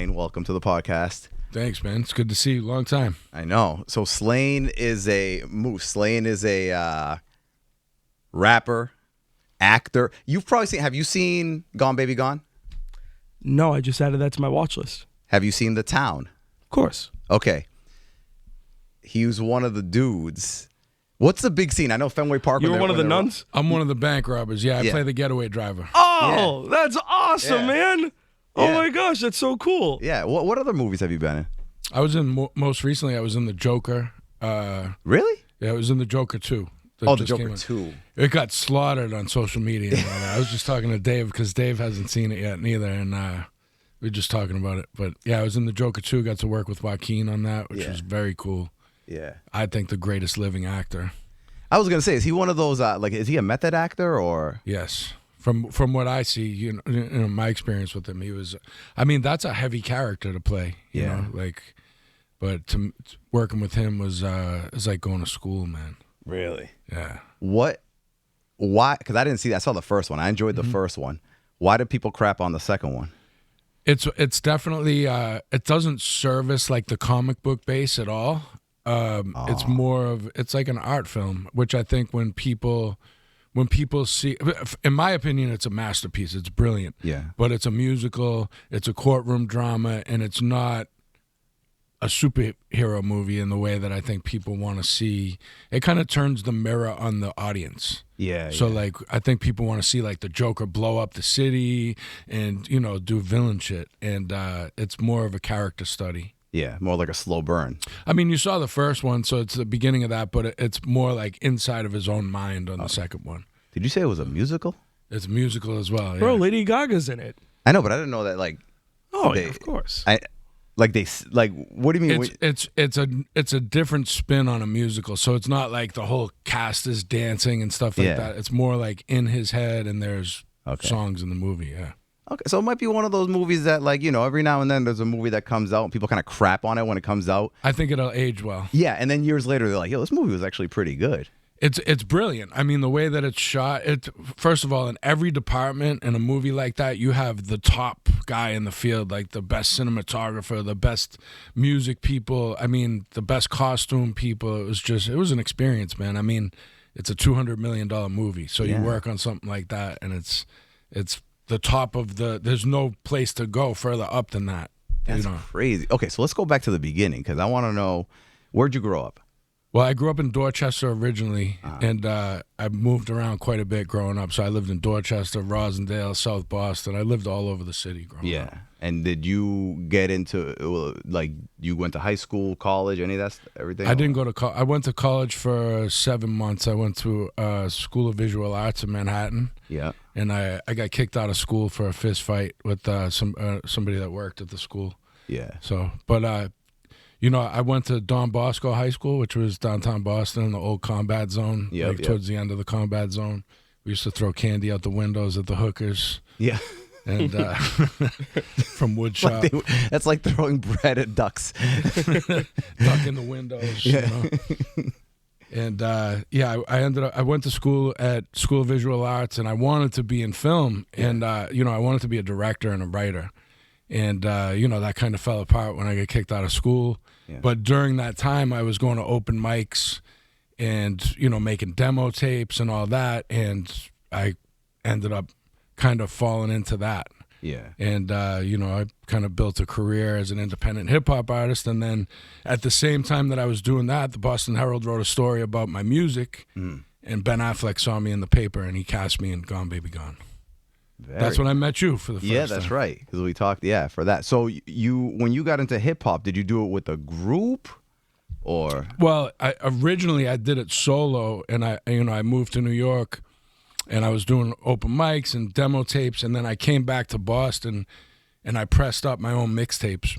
Slaine. Welcome to the podcast. Thanks, man. It's good to see you. Long time. I know. So Slaine is a rapper, actor. You've probably seen. Have you seen Gone Baby Gone? No, I just added that to my watch list. Have you seen The Town? Of course. Okay. He was one of the dudes. What's the big scene? I know Fenway Park. You were one of the nuns? I'm one of the bank robbers. Yeah, I play the getaway driver. Oh, that's awesome, man. Oh, Yeah. my gosh, that's so cool. Yeah. What other movies have you been in? I was in, most recently, I was in The Joker. Really? Yeah, I was in The Joker 2. The Joker 2. It got slaughtered on social media. And all that. I was just talking to Dave because Dave hasn't seen it yet neither, and we were just talking about it. But yeah, I was in The Joker 2, got to work with Joaquin on that, which was very cool. Yeah. I think the greatest living actor. I was gonna say, is he one of those? Is he a method actor or? Yes. From what I see, you know, my experience with him, he was. I mean, that's a heavy character to play. You know, but working with him was like going to school, man. Really? Yeah. Why? Because I didn't see that. I saw the first one. I enjoyed the first one. Why did people crap on the second one? It's definitely it doesn't service like the comic book base at all. It's more of it's like an art film, which I think when people see, in my opinion, it's a masterpiece. It's brilliant. Yeah. But it's a musical. It's a courtroom drama, and it's not a superhero movie in the way that I think people want to see. It kind of turns the mirror on the audience. Yeah. So like I think people want to see like the Joker blow up the city and do villain shit, and it's more of a character study. Yeah, more like a slow burn. I mean, you saw the first one, so it's the beginning of that, but it's more like inside of his own mind on the second one. Did you say it was a musical? It's a musical as well. Bro, Yeah. Lady Gaga's in it. I know, but I didn't know that. Like, Oh, yeah, of course. what do you mean? It's a different spin on a musical, so it's not like the whole cast is dancing and stuff like that. It's more like in his head, and there's songs in the movie. Yeah. Okay, so it might be one of those movies that, like, every now and then there's a movie that comes out and people kind of crap on it when it comes out. I think it'll age well. Yeah, and then years later they're like, yo, this movie was actually pretty good. It's brilliant. I mean, the way that it's shot, first of all, in every department in a movie like that, you have the top guy in the field, like the best cinematographer, the best music people, I mean, the best costume people. It was an experience, man. I mean, it's a $200 million movie, so you work on something like that, and it's the top of there's no place to go further up than that. That's crazy. Okay, so let's go back to the beginning, because I want to know, where'd you grow up? Well, I grew up in Dorchester originally, and I moved around quite a bit growing up. So I lived in Dorchester, Rosendale, South Boston. I lived all over the city growing up. Yeah. And did you get into, you went to high school, college, any of that, everything? I didn't go to college. I went to college for 7 months. I went to School of Visual Arts in Manhattan. Yeah. And I got kicked out of school for a fist fight with somebody that worked at the school. Yeah. So, but I went to Don Bosco High School, which was downtown Boston in the old combat zone, towards the end of the combat zone. We used to throw candy out the windows at the hookers. Yeah. And from wood shop. That's like throwing bread at ducks. Duck in the windows. Yeah. And I went to school at School of Visual Arts, and I wanted to be in film. And, I wanted to be a director and a writer. And, that kind of fell apart when I got kicked out of school. Yeah. But during that time, I was going to open mics and, making demo tapes and all that. And I ended up kind of falling into that. Yeah. And, I kind of built a career as an independent hip-hop artist. And then at the same time that I was doing that, the Boston Herald wrote a story about my music. And Ben Affleck saw me in the paper, and he cast me in Gone Baby Gone. That's when I met you for the first time. Yeah, that's right. Because we talked, for that. So when you got into hip hop, did you do it with a group, or? Well, originally I did it solo, and I moved to New York, and I was doing open mics and demo tapes, and then I came back to Boston, and I pressed up my own mixtapes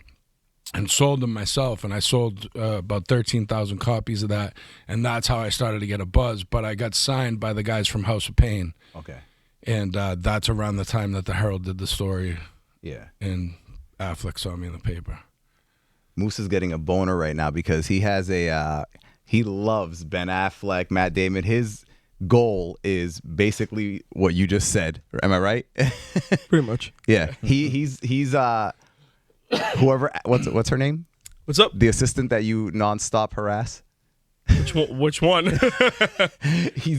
and sold them myself, and I sold about 13,000 copies of that, and that's how I started to get a buzz. But I got signed by the guys from House of Pain. Okay. And that's around the time that the Herald did the story. Yeah. And Affleck saw me in the paper. Moose is getting a boner right now because he has he loves Ben Affleck, Matt Damon. His goal is basically what you just said. Am I right? Pretty much. Yeah. He's whoever, what's her name? What's up? The assistant that you nonstop harass. Which one? he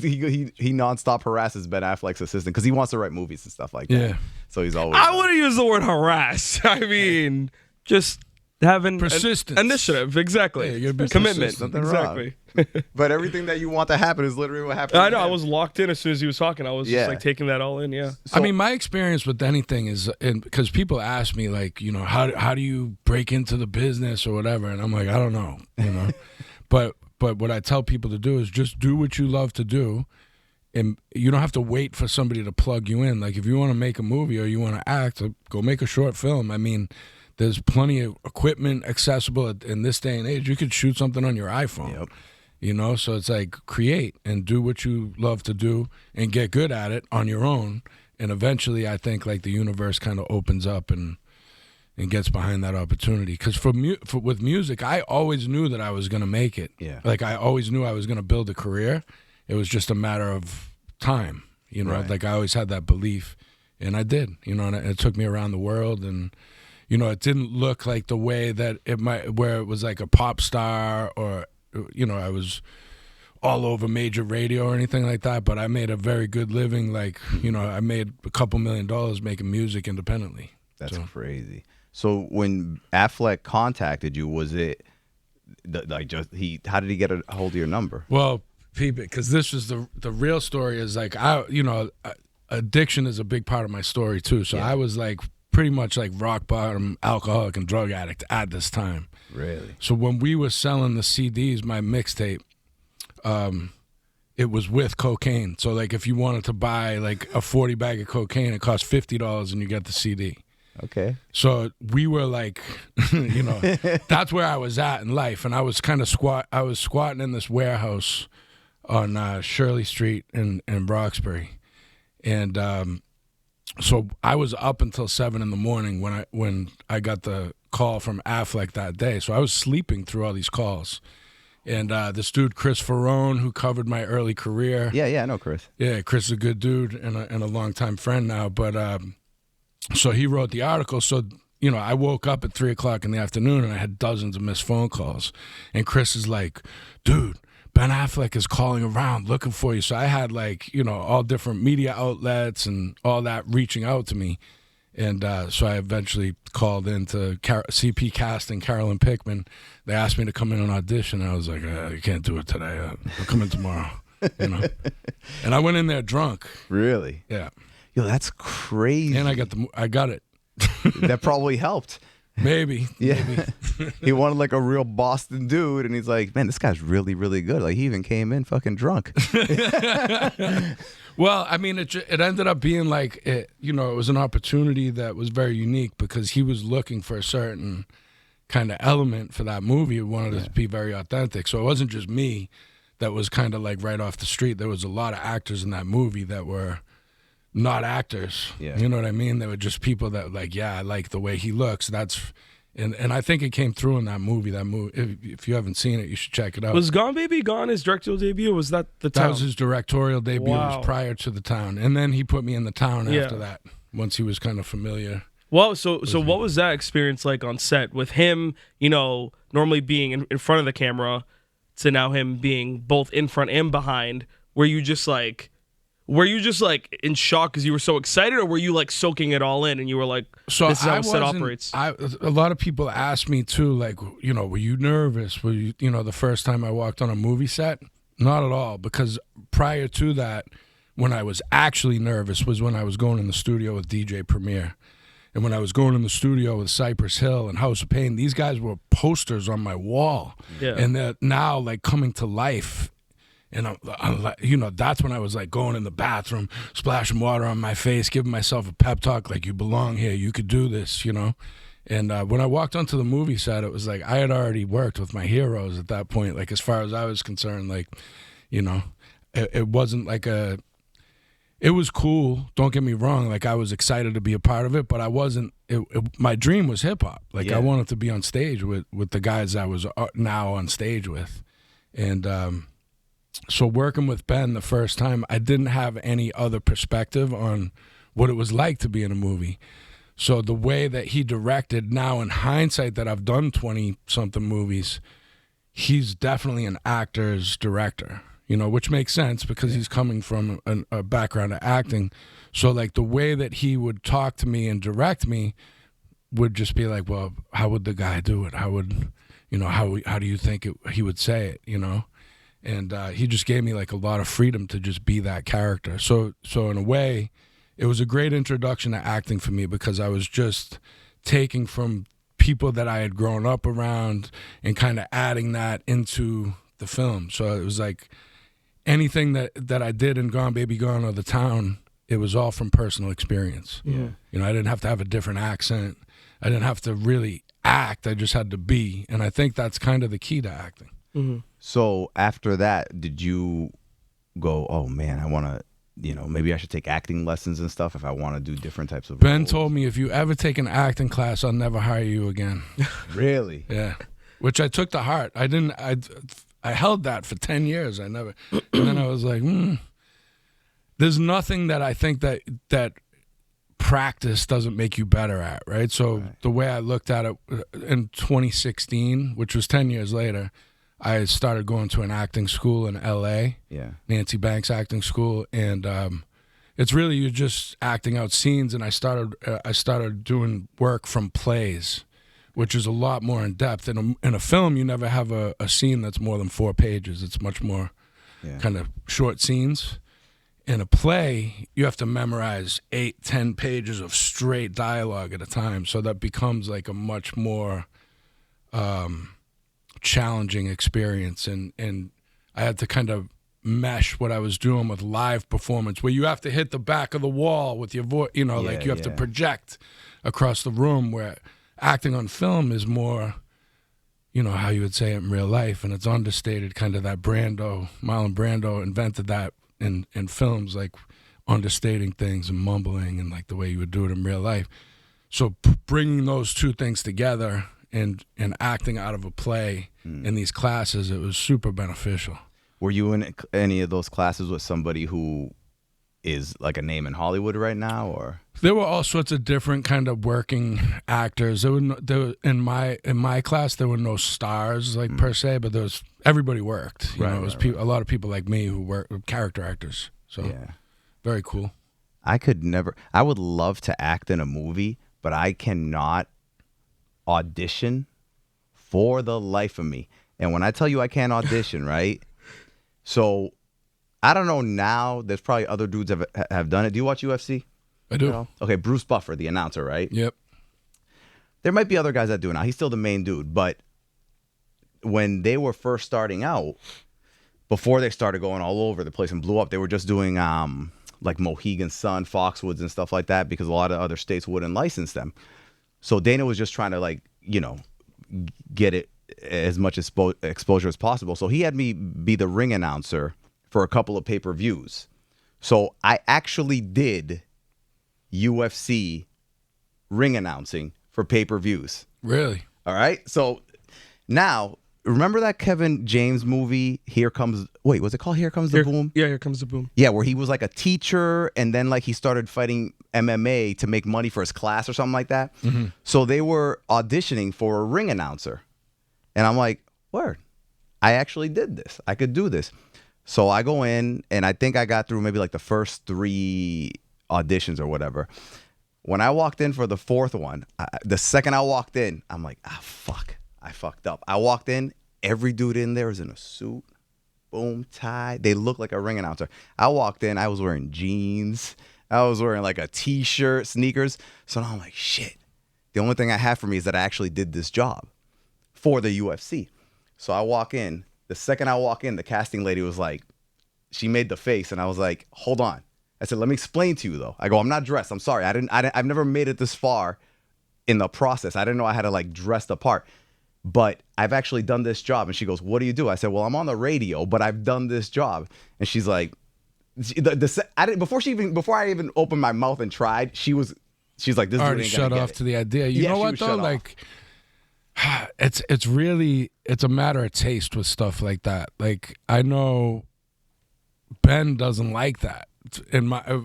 nonstop harasses Ben Affleck's assistant because he wants to write movies and stuff like that. Yeah. So he's always. I wouldn't use the word harass. I mean, just having Persistence. initiative. Exactly. Yeah, you gotta be Commitment. persistent. Nothing wrong. Exactly. But everything that you want to happen is literally what happened. I to know. I him. was locked in as soon as he was talking. I was Yeah. just like taking that all in. Yeah. I mean, my experience with anything is, because people ask me like, how do you break into the business or whatever, and I'm like, I don't know, but what I tell people to do is just do what you love to do, and you don't have to wait for somebody to plug you in. Like if you want to make a movie or you want to act, go make a short film. I mean, there's plenty of equipment accessible in this day and age. You could shoot something on your iPhone. Yep. So it's like create and do what you love to do and get good at it on your own. And eventually I think like the universe kind of opens up and gets behind that opportunity. Because with music, I always knew that I was going to make it. Yeah. Like I always knew I was going to build a career. It was just a matter of time, Right. Like I always had that belief, and I did, and it took me around the world, and it didn't look like the way that it might, where it was like a pop star or, I was all over major radio or anything like that, but I made a very good living. Like, I made a couple $1 million making music independently. That's crazy. So when Affleck contacted you, was it how did he get a hold of your number? Well, because this is the real story is like, addiction is a big part of my story too. So I was like pretty much like rock bottom alcoholic and drug addict at this time. Really? So when we were selling the CDs, my mixtape, it was with cocaine. So like if you wanted to buy like a 40 bag of cocaine, it cost $50 and you get the CD. Okay. So we were like, that's where I was at in life. And I was kind of I was squatting in this warehouse on Shirley Street in Roxbury. And so I was up until 7 a.m. when I got the call from Affleck that day. So I was sleeping through all these calls. And this dude, Chris Ferrone, who covered my early career. Yeah, I know Chris. Yeah, Chris is a good dude and a longtime friend now. But so he wrote the article. So, I woke up at 3 o'clock in the afternoon and I had dozens of missed phone calls. And Chris is like, dude, Ben Affleck is calling around looking for you. So I had like, all different media outlets and all that reaching out to me. And so I eventually called into CP Casting, Carolyn Pickman. They asked me to come in and audition. I was like, I can't do it today. I'll come in tomorrow. And I went in there drunk. Really? Yeah. Yo, that's crazy. And I got it. That probably helped. Maybe. Yeah. Maybe. He wanted like a real Boston dude, and he's like, man, this guy's really, really good. Like he even came in fucking drunk. Well, I mean, it ended up being like, it was an opportunity that was very unique because he was looking for a certain kind of element for that movie. He wanted it to be very authentic. So it wasn't just me that was kind of like right off the street. There was a lot of actors in that movie that were not actors. Yeah. You know what I mean? They were just people that like, I like the way he looks. And I think it came through in that movie. That movie, if you haven't seen it, you should check it out. Was Gone Baby Gone his directorial debut? Or was that the Town? That was his directorial debut. It was prior to The Town, and then he put me in The Town after that. Once he was kind of familiar. Well, so what was that experience like on set with him? Normally being in front of the camera, to now him being both in front and behind. Were you just like in shock because you were so excited, or were you like soaking it all in and you were like, this is how a set operates? A lot of people ask me too, like, were you nervous? Were you, the first time I walked on a movie set? Not at all, because prior to that, when I was actually nervous was when I was going in the studio with DJ Premier. And when I was going in the studio with Cypress Hill and House of Pain, these guys were posters on my wall. Yeah. And they're now like coming to life. And I'm like, that's when I was like going in the bathroom, splashing water on my face, giving myself a pep talk, like, you belong here, you could do this, And when I walked onto the movie set, it was like I had already worked with my heroes at that point. Like, as far as I was concerned, like, it wasn't like it was cool. Don't get me wrong. Like, I was excited to be a part of it, but I wasn't. My dream was hip hop. Like, I wanted to be on stage with the guys I was now on stage with, and so working with Ben the first time, I didn't have any other perspective on what it was like to be in a movie. So the way that he directed, now in hindsight that I've done 20-something movies, he's definitely an actor's director, which makes sense because he's coming from a background of acting. So like the way that he would talk to me and direct me would just be like, well, how would the guy do it? How would, how do you think he would say it, And he just gave me like a lot of freedom to just be that character. So in a way, it was a great introduction to acting for me because I was just taking from people that I had grown up around and kind of adding that into the film. So it was like anything that I did in Gone Baby Gone or The Town, it was all from personal experience. Yeah. I didn't have to have a different accent. I didn't have to really act. I just had to be. And I think that's kind of the key to acting. Mm-hmm. So after that, did you go, oh man, I want to, maybe I should take acting lessons and stuff if I want to do different types of Ben roles? told me, if you ever take an acting class, I'll never hire you again. Really? Yeah. Which I took to heart. I held that for 10 years. And then I was like, there's nothing that I think that practice doesn't make you better at, right? So the way I looked at it in 2016, which was 10 years later, I started going to an acting school in L.A., Nancy Banks Acting School, and it's really you're just acting out scenes. And I started doing work from plays, which is a lot more in depth. In a film, you never have a scene that's more than 4 pages. It's much more kind of short scenes. In a play, you have to memorize 8-10 pages of straight dialogue at a time. So that becomes like a much more challenging experience, and I had to kind of mesh what I was doing with live performance, where you have to hit the back of the wall with your voice, like you have to project across the room, where acting on film is more, how you would say it in real life, and it's understated, kind of that Marlon Brando invented that in films, like understating things and mumbling and like the way you would do it in real life. So bringing those two things together and acting out of a play in these classes, it was super beneficial. Were you in any of those classes with somebody who is like a name in Hollywood right now, or? There were all sorts of different kind of working actors. There were in my class there were no stars like per se, but everybody worked. It was a lot of people like me who were character actors. So very cool. I would love to act in a movie, but I cannot audition for the life of me. And when I tell you I can't audition, right? So I don't know now. There's probably other dudes have done it. Do you watch UFC? I do. Okay, Bruce Buffer, the announcer, right? Yep. There might be other guys that do it now. He's still the main dude. But when they were first starting out, before they started going all over the place and blew up, they were just doing like Mohegan Sun, Foxwoods, and stuff like that, because a lot of other states wouldn't license them. So Dana was just trying to get it as much exposure as possible. So he had me be the ring announcer for a couple of pay-per-views. So I actually did UFC ring announcing for pay-per-views. Really? All right. So now, remember that Kevin James movie, was it called Here Comes the Boom? Yeah, Here Comes the Boom. Yeah, where he was like a teacher, and then like he started fighting MMA to make money for his class or something like that. Mm-hmm. So they were auditioning for a ring announcer. And I'm like, word, I actually did this. I could do this. So I go in, and I think I got through maybe like the first 3 auditions or whatever. When I walked in for the 4th one, the second I walked in, I'm like, fuck, I fucked up. I walked in, every dude in there is in a suit, boom, tie. They look like a ring announcer. I walked in, I was wearing jeans. I was wearing like a t-shirt, sneakers. So now I'm like, shit. The only thing I have for me is that I actually did this job for the UFC. So I walk in. The second I walk in, the casting lady was like, she made the face, and I was like, hold on. I said, let me explain to you though. I go, I'm not dressed. I'm sorry. I've never made it this far in the process. I didn't know I had to like dress the part, but I've actually done this job. And she goes, what do you do? I said, well, I'm on the radio, but I've done this job. And she's like, before I even opened my mouth and tried, she's like, this already dude ain't shut gonna off get to it. the idea. You know what though? Like, it's really a matter of taste with stuff like that. Like, I know Ben doesn't like that.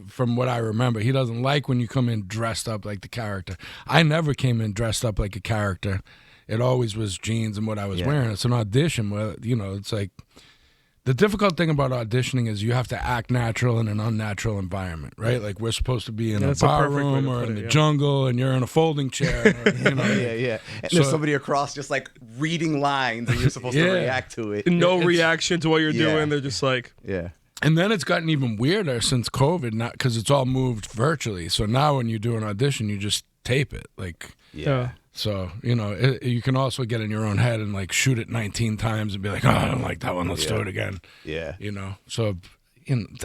from what I remember, he doesn't like when you come in dressed up like the character. I never came in dressed up like a character. It always was jeans and what I was wearing. It's an audition where, it's like, the difficult thing about auditioning is you have to act natural in an unnatural environment, right? Like we're supposed to be in a bar room or in the jungle, and you're in a folding chair. Or, And there's somebody across just like reading lines, and you're supposed to react to it. No reaction to what you're doing. They're just like, And then it's gotten even weirder since COVID, not because it's all moved virtually. So now when you do an audition, you just tape it, like So, you can also get in your own head and like shoot it 19 times and be like, oh, I don't like that one. Let's do it again. Yeah. So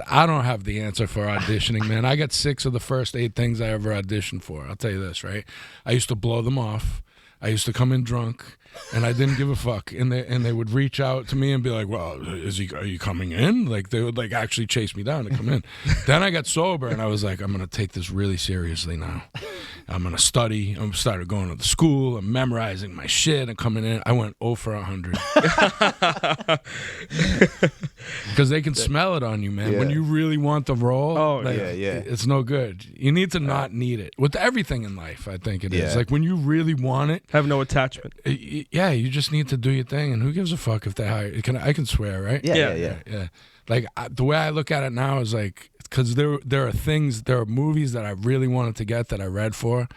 I don't have the answer for auditioning, man. I got 6 of the first 8 things I ever auditioned for. I'll tell you this, right? I used to blow them off. I used to come in drunk, and I didn't give a fuck. And they would reach out to me and be like, "Well, are you coming in?" Like they would like actually chase me down to come in. Then I got sober, and I was like, "I'm gonna take this really seriously now. I'm gonna study. I'm started going to the school. I'm memorizing my shit and coming in. I went 0 for 100 because they can smell it on you, man. When you really want the role, it's no good. You need to not need it with everything in life. I think it is like when you really want it. Have no attachment. Yeah, you just need to do your thing, and who gives a fuck if they hire? I can swear, right? Yeah. Like the way I look at it now is like because there are movies that I really wanted to get that I read for,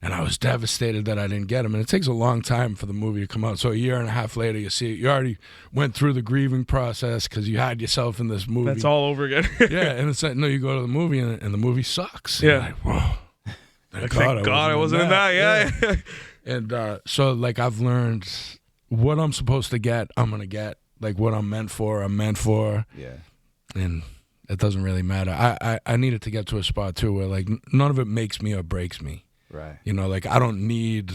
and I was devastated that I didn't get them. And it takes a long time for the movie to come out. So a year and a half later, you see it. You already went through the grieving process because you had yourself in this movie. That's all over again. And it's like, no, you go to the movie and the movie sucks. Yeah. Like, whoa. Thank God I wasn't in that. Yeah. And so, like, I've learned what I'm supposed to get, I'm going to get. Like, what I'm meant for, I'm meant for. Yeah. And it doesn't really matter. I needed to get to a spot, too, where, like, none of it makes me or breaks me. Right. Like, I don't need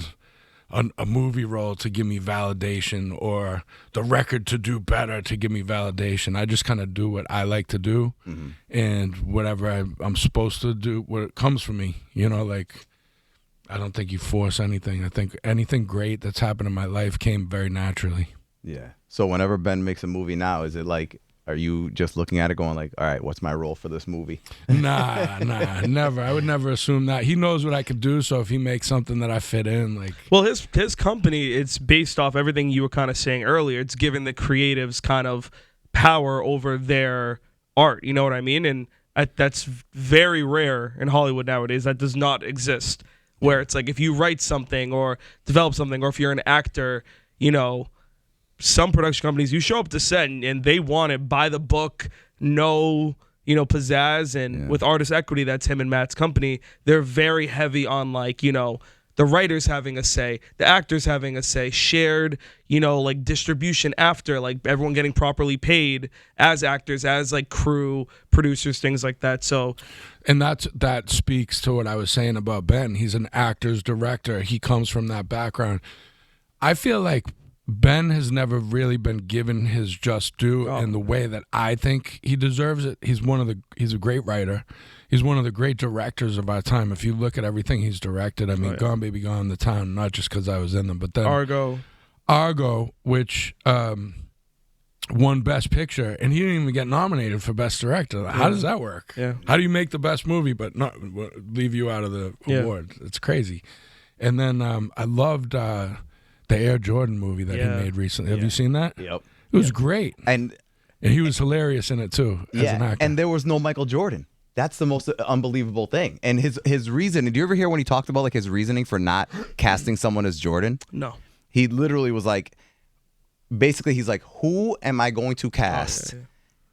a movie role to give me validation or the record to do better to give me validation. I just kind of do what I like to do. Mm-hmm. And whatever I'm supposed to do, what comes from me, like... I don't think you force anything. I think anything great that's happened in my life came very naturally. Yeah. So whenever Ben makes a movie now, is it like, are you just looking at it going like, all right, what's my role for this movie? Nah, never. I would never assume that. He knows what I could do, so if he makes something that I fit in, like... Well, his company, it's based off everything you were kind of saying earlier. It's given the creatives kind of power over their art, you know what I mean? And that's very rare in Hollywood nowadays. That does not exist. Where it's like if you write something or develop something, or if you're an actor, some production companies, you show up to set and they want it by the book, no, pizzazz. And with Artist Equity, that's him and Matt's company, they're very heavy on like, the writers having a say, the actors having a say, shared, like distribution after, like everyone getting properly paid as actors, as like crew, producers, things like that. So, and that speaks to what I was saying about Ben. He's an actor's director. He comes from that background. I feel like Ben has never really been given his just due in the way that I think he deserves it. He's a great writer. He's one of the great directors of our time. If you look at everything he's directed, I mean, Gone Baby Gone, The Town, not just because I was in them, but then Argo, which won Best Picture, and he didn't even get nominated for Best Director. How does that work? Yeah. How do you make the best movie but not leave you out of the award? It's crazy. And then I loved the Air Jordan movie that he made recently. Have you seen that? Yep. It was great. And he was hilarious in it, too, as an actor. And there was no Michael Jordan. That's the most unbelievable thing. And his reason, did you ever hear when he talked about like his reasoning for not casting someone as Jordan? No. He literally was like, basically he's like, who am I going to cast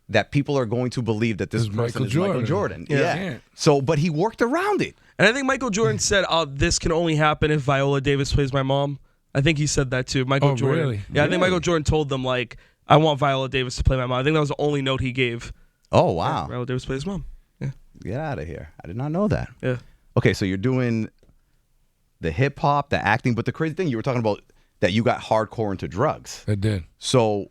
that people are going to believe that this person is Michael Jordan? Yeah. So, but he worked around it. And I think Michael Jordan said, this can only happen if Viola Davis plays my mom. I think he said that too. Michael Jordan. Really? Yeah, I think Michael Jordan told them like, I want Viola Davis to play my mom. I think that was the only note he gave. Oh, wow. Viola Davis plays mom. Yeah. Get out of here. I did not know that. Yeah. Okay, so you're doing the hip hop, the acting, but the crazy thing you were talking about that you got hardcore into drugs. I did. So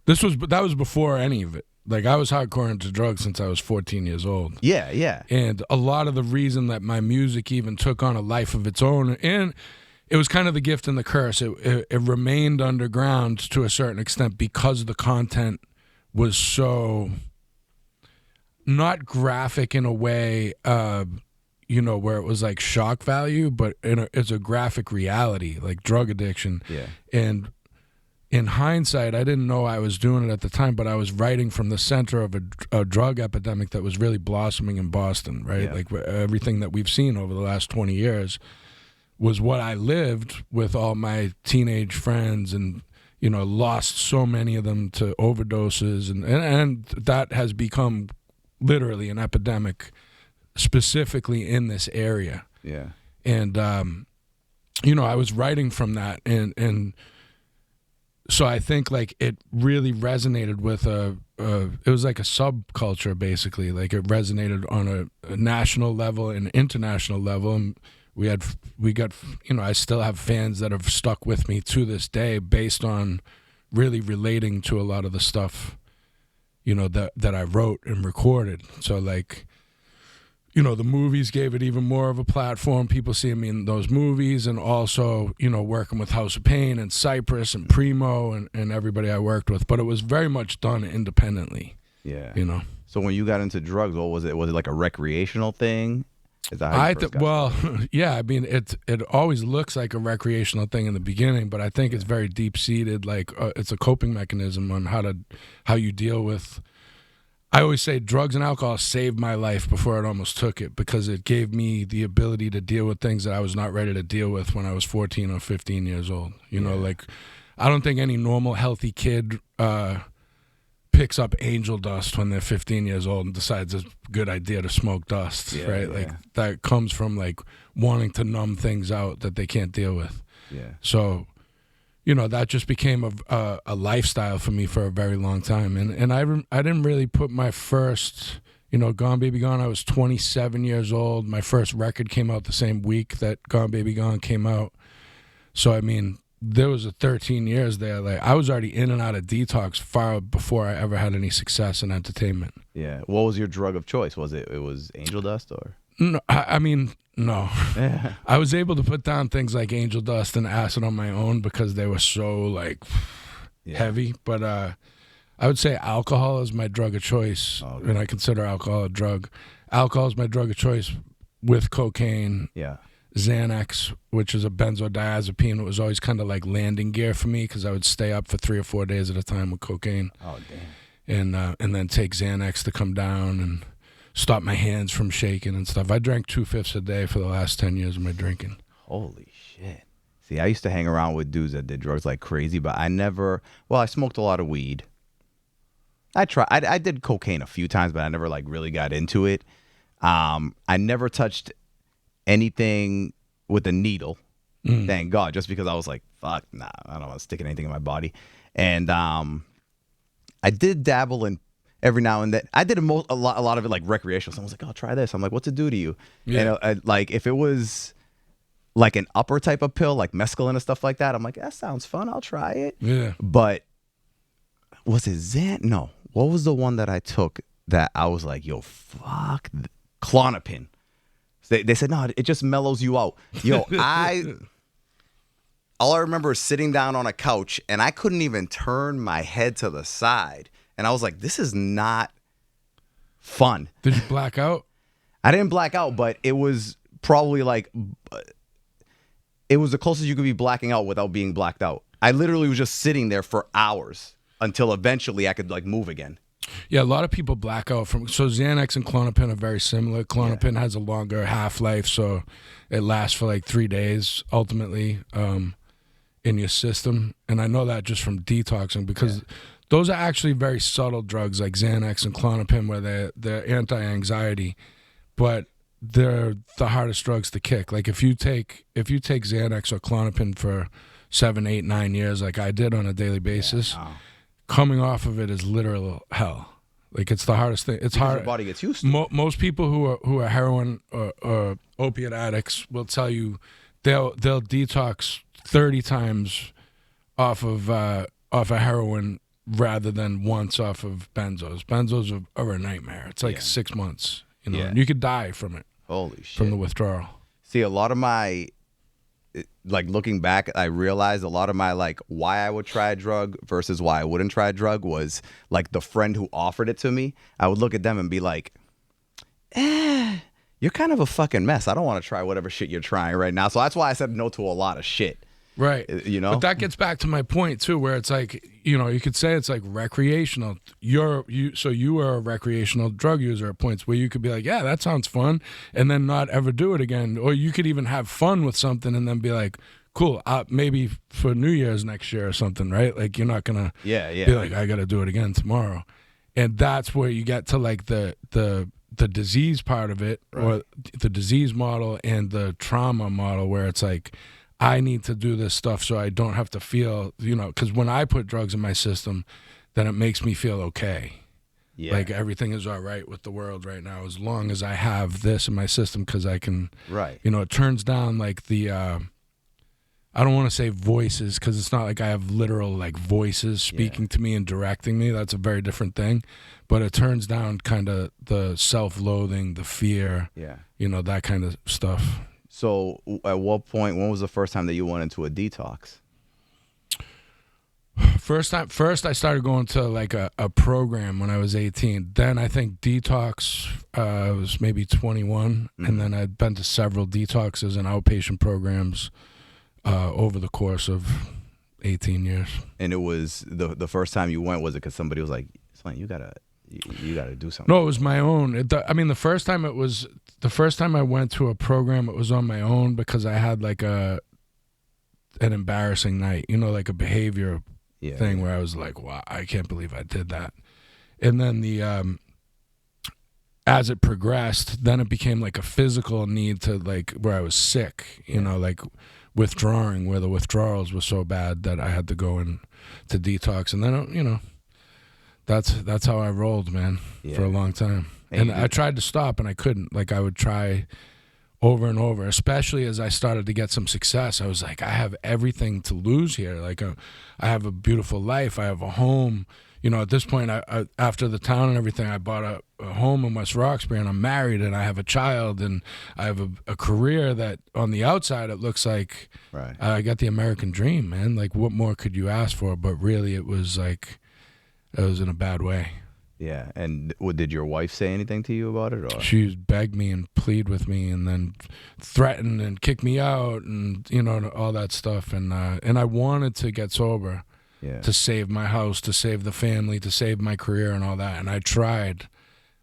that was before any of it. Like I was hardcore into drugs since I was 14 years old. Yeah. And a lot of the reason that my music even took on a life of its own, and it was kind of the gift and the curse. It remained underground to a certain extent because the content was so not graphic in a way, you know, where it was like shock value, but it's a graphic reality, like drug addiction. Yeah. And in hindsight, I didn't know I was doing it at the time, but I was writing from the center of a drug epidemic that was really blossoming in Boston, right? Yeah. Like everything that we've seen over the last 20 years was what I lived with all my teenage friends, and, you know, lost so many of them to overdoses. And that has become literally an epidemic specifically in this area. Yeah. And, you know, I was writing from that, and so I think like it really resonated with it was like a subculture basically. Like it resonated on a national level and international level. And we got, you know, I still have fans that have stuck with me to this day based on really relating to a lot of the stuff, you know, that I wrote and recorded. So like, you know, the movies gave it even more of a platform. People seeing me in those movies, and also, you know, working with House of Pain and Cypress and Primo and everybody I worked with. But it was very much done independently. Yeah. You know. So when you got into drugs, what was it? Was it like a recreational thing? Is that how you first got started? Yeah. I mean, it always looks like a recreational thing in the beginning, but I think it's very deep seated. Like it's a coping mechanism on how you deal with. I always say drugs and alcohol saved my life before it almost took it, because it gave me the ability to deal with things that I was not ready to deal with when I was 14 or 15 years old. You know, like I don't think any normal, healthy kid picks up angel dust when they're 15 years old and decides it's a good idea to smoke dust, right? Yeah. Like that comes from like wanting to numb things out that they can't deal with. Yeah. So, you know, that just became a lifestyle for me for a very long time. And I didn't really put my first, you know, Gone Baby Gone, I was 27 years old. My first record came out the same week that Gone Baby Gone came out. So, I mean, there was a 13 years there. Like I was already in and out of detox far before I ever had any success in entertainment. Yeah. What was your drug of choice? Was it was angel dust or? No, I mean, no. Yeah. I was able to put down things like angel dust and acid on my own because they were so like heavy. But I would say alcohol is my drug of choice, and I consider alcohol a drug. Alcohol is my drug of choice with cocaine. Yeah. Xanax, which is a benzodiazepine. It was always kind of like landing gear for me because I would stay up for 3 or 4 days at a time with cocaine. Oh damn. And then take Xanax to come down and stop my hands from shaking and stuff. I drank 2/5 a day for the last 10 years of my drinking. Holy shit. See, I used to hang around with dudes that did drugs like crazy, but I never, well, I smoked a lot of weed. I did cocaine a few times, but I never like really got into it. I never touched anything with a needle, thank God, just because I was like, fuck, nah, I don't want to stick anything in my body. And I did dabble in every now and then. I did a lot of it like recreational. Someone's like, "Oh, try this." I'm like, "What's it do to you?" Yeah. And like if it was like an upper type of pill, like mescaline and stuff like that, I'm like, "That sounds fun. I'll try it." Yeah. But was it Xan? No. What was the one that I took that I was like, "Yo, fuck, Klonopin." They said, "No, it just mellows you out." Yo, all I remember is sitting down on a couch and I couldn't even turn my head to the side. And I was like, this is not fun. Did you black out? I didn't black out, but it was probably like, it was the closest you could be blacking out without being blacked out. I literally was just sitting there for hours until eventually I could like move again. Yeah, a lot of people black out from. So Xanax and Klonopin are very similar. Klonopin has a longer half-life, so it lasts for like 3 days ultimately in your system. And I know that just from detoxing because those are actually very subtle drugs like Xanax and Klonopin where they're anti-anxiety, but they're the hardest drugs to kick. Like if you take Xanax or Klonopin for 7, 8, 9 years like I did on a daily basis, coming off of it is literal hell. Like it's the hardest thing. It's hard. Your body gets used to it. Most people who are heroin or opiate addicts will tell you they'll detox 30 times off of a heroin rather than once off of benzos. Benzos are a nightmare. It's like 6 months, you know, and you could die from it. Holy shit. From the withdrawal. See, a lot of my like looking back, I realized a lot of my like why I would try a drug versus why I wouldn't try a drug was like the friend who offered it to me. I would look at them and be like, you're kind of a fucking mess. I don't want to try whatever shit you're trying right now. So that's why I said no to a lot of shit. Right. You know? But that gets back to my point too, where it's like, you know, you could say it's like recreational. So you were a recreational drug user at points where you could be like, yeah, that sounds fun, and then not ever do it again. Or you could even have fun with something and then be like, cool, maybe for New Year's next year or something, right? Like you're not gonna be like, I gotta do it again tomorrow. And that's where you get to like the disease part of it, right, or the disease model and the trauma model, where it's like, I need to do this stuff so I don't have to feel, you know, because when I put drugs in my system, then it makes me feel okay. Yeah. Like everything is all right with the world right now as long as I have this in my system, because I can, right, you know, it turns down like the, I don't want to say voices, because it's not like I have literal like voices speaking to me and directing me. That's a very different thing. But it turns down kind of the self-loathing, the fear, you know, that kind of stuff. So at what point, when was the first time that you went into a detox? First I started going to like a program when I was 18. Then I think detox was maybe 21. Mm-hmm. And then I'd been to several detoxes and outpatient programs over the course of 18 years. And it was the first time you went, was it because somebody was like, Slaine, you gotta do something? No, it was my own. The first time I went to a program, it was on my own because I had like an embarrassing night, you know, like a behavior thing where I was like, wow, I can't believe I did that. And then as it progressed, then it became like a physical need to like, where I was sick, you know, like withdrawing, where the withdrawals were so bad that I had to go in to detox. And then, you know, that's how I rolled, man, for a long time. And I tried to stop and I couldn't. Like I would try over and over, especially as I started to get some success. I was like, I have everything to lose here. Like I have a beautiful life. I have a home. You know, at this point, I after the town and everything, I bought a home in West Roxbury, and I'm married, and I have a child, and I have a career that on the outside it looks like I got the American dream, man. Like what more could you ask for? But really, it was like it was in a bad way. Yeah, and did your wife say anything to you about it? Or? She begged me and plead with me, and then threatened and kicked me out, and you know, all that stuff. And I wanted to get sober, to save my house, to save the family, to save my career, and all that. And I tried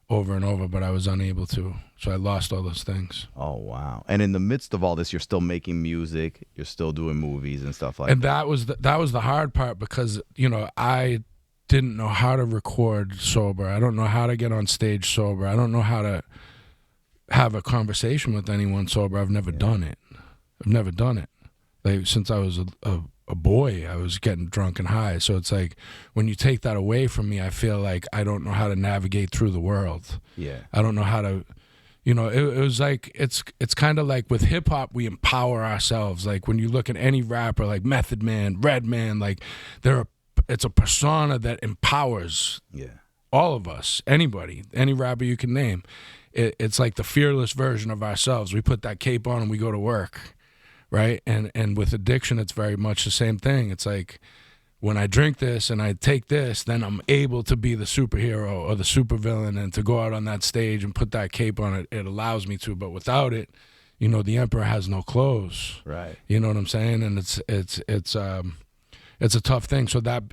over and over, but I was unable to. So I lost all those things. Oh wow! And in the midst of all this, you're still making music, you're still doing movies and stuff like that. And that was the hard part, because you know I didn't know how to record sober. I don't know how to get on stage sober. I don't know how to have a conversation with anyone sober. I've never done it. Like since I was a boy, I was getting drunk and high. So it's like when you take that away from me, I feel like I don't know how to navigate through the world. Yeah. I don't know how to, you know, it was like, it's kind of like with hip hop, we empower ourselves. Like when you look at any rapper like Method Man, Redman, like it's a persona that empowers all of us, anybody, any rapper you can name. It's like the fearless version of ourselves. We put that cape on and we go to work, right? And with addiction, it's very much the same thing. It's like when I drink this and I take this, then I'm able to be the superhero or the supervillain and to go out on that stage and put that cape on it. It allows me to, but without it, you know, the emperor has no clothes. Right. You know what I'm saying? And it's a tough thing. So that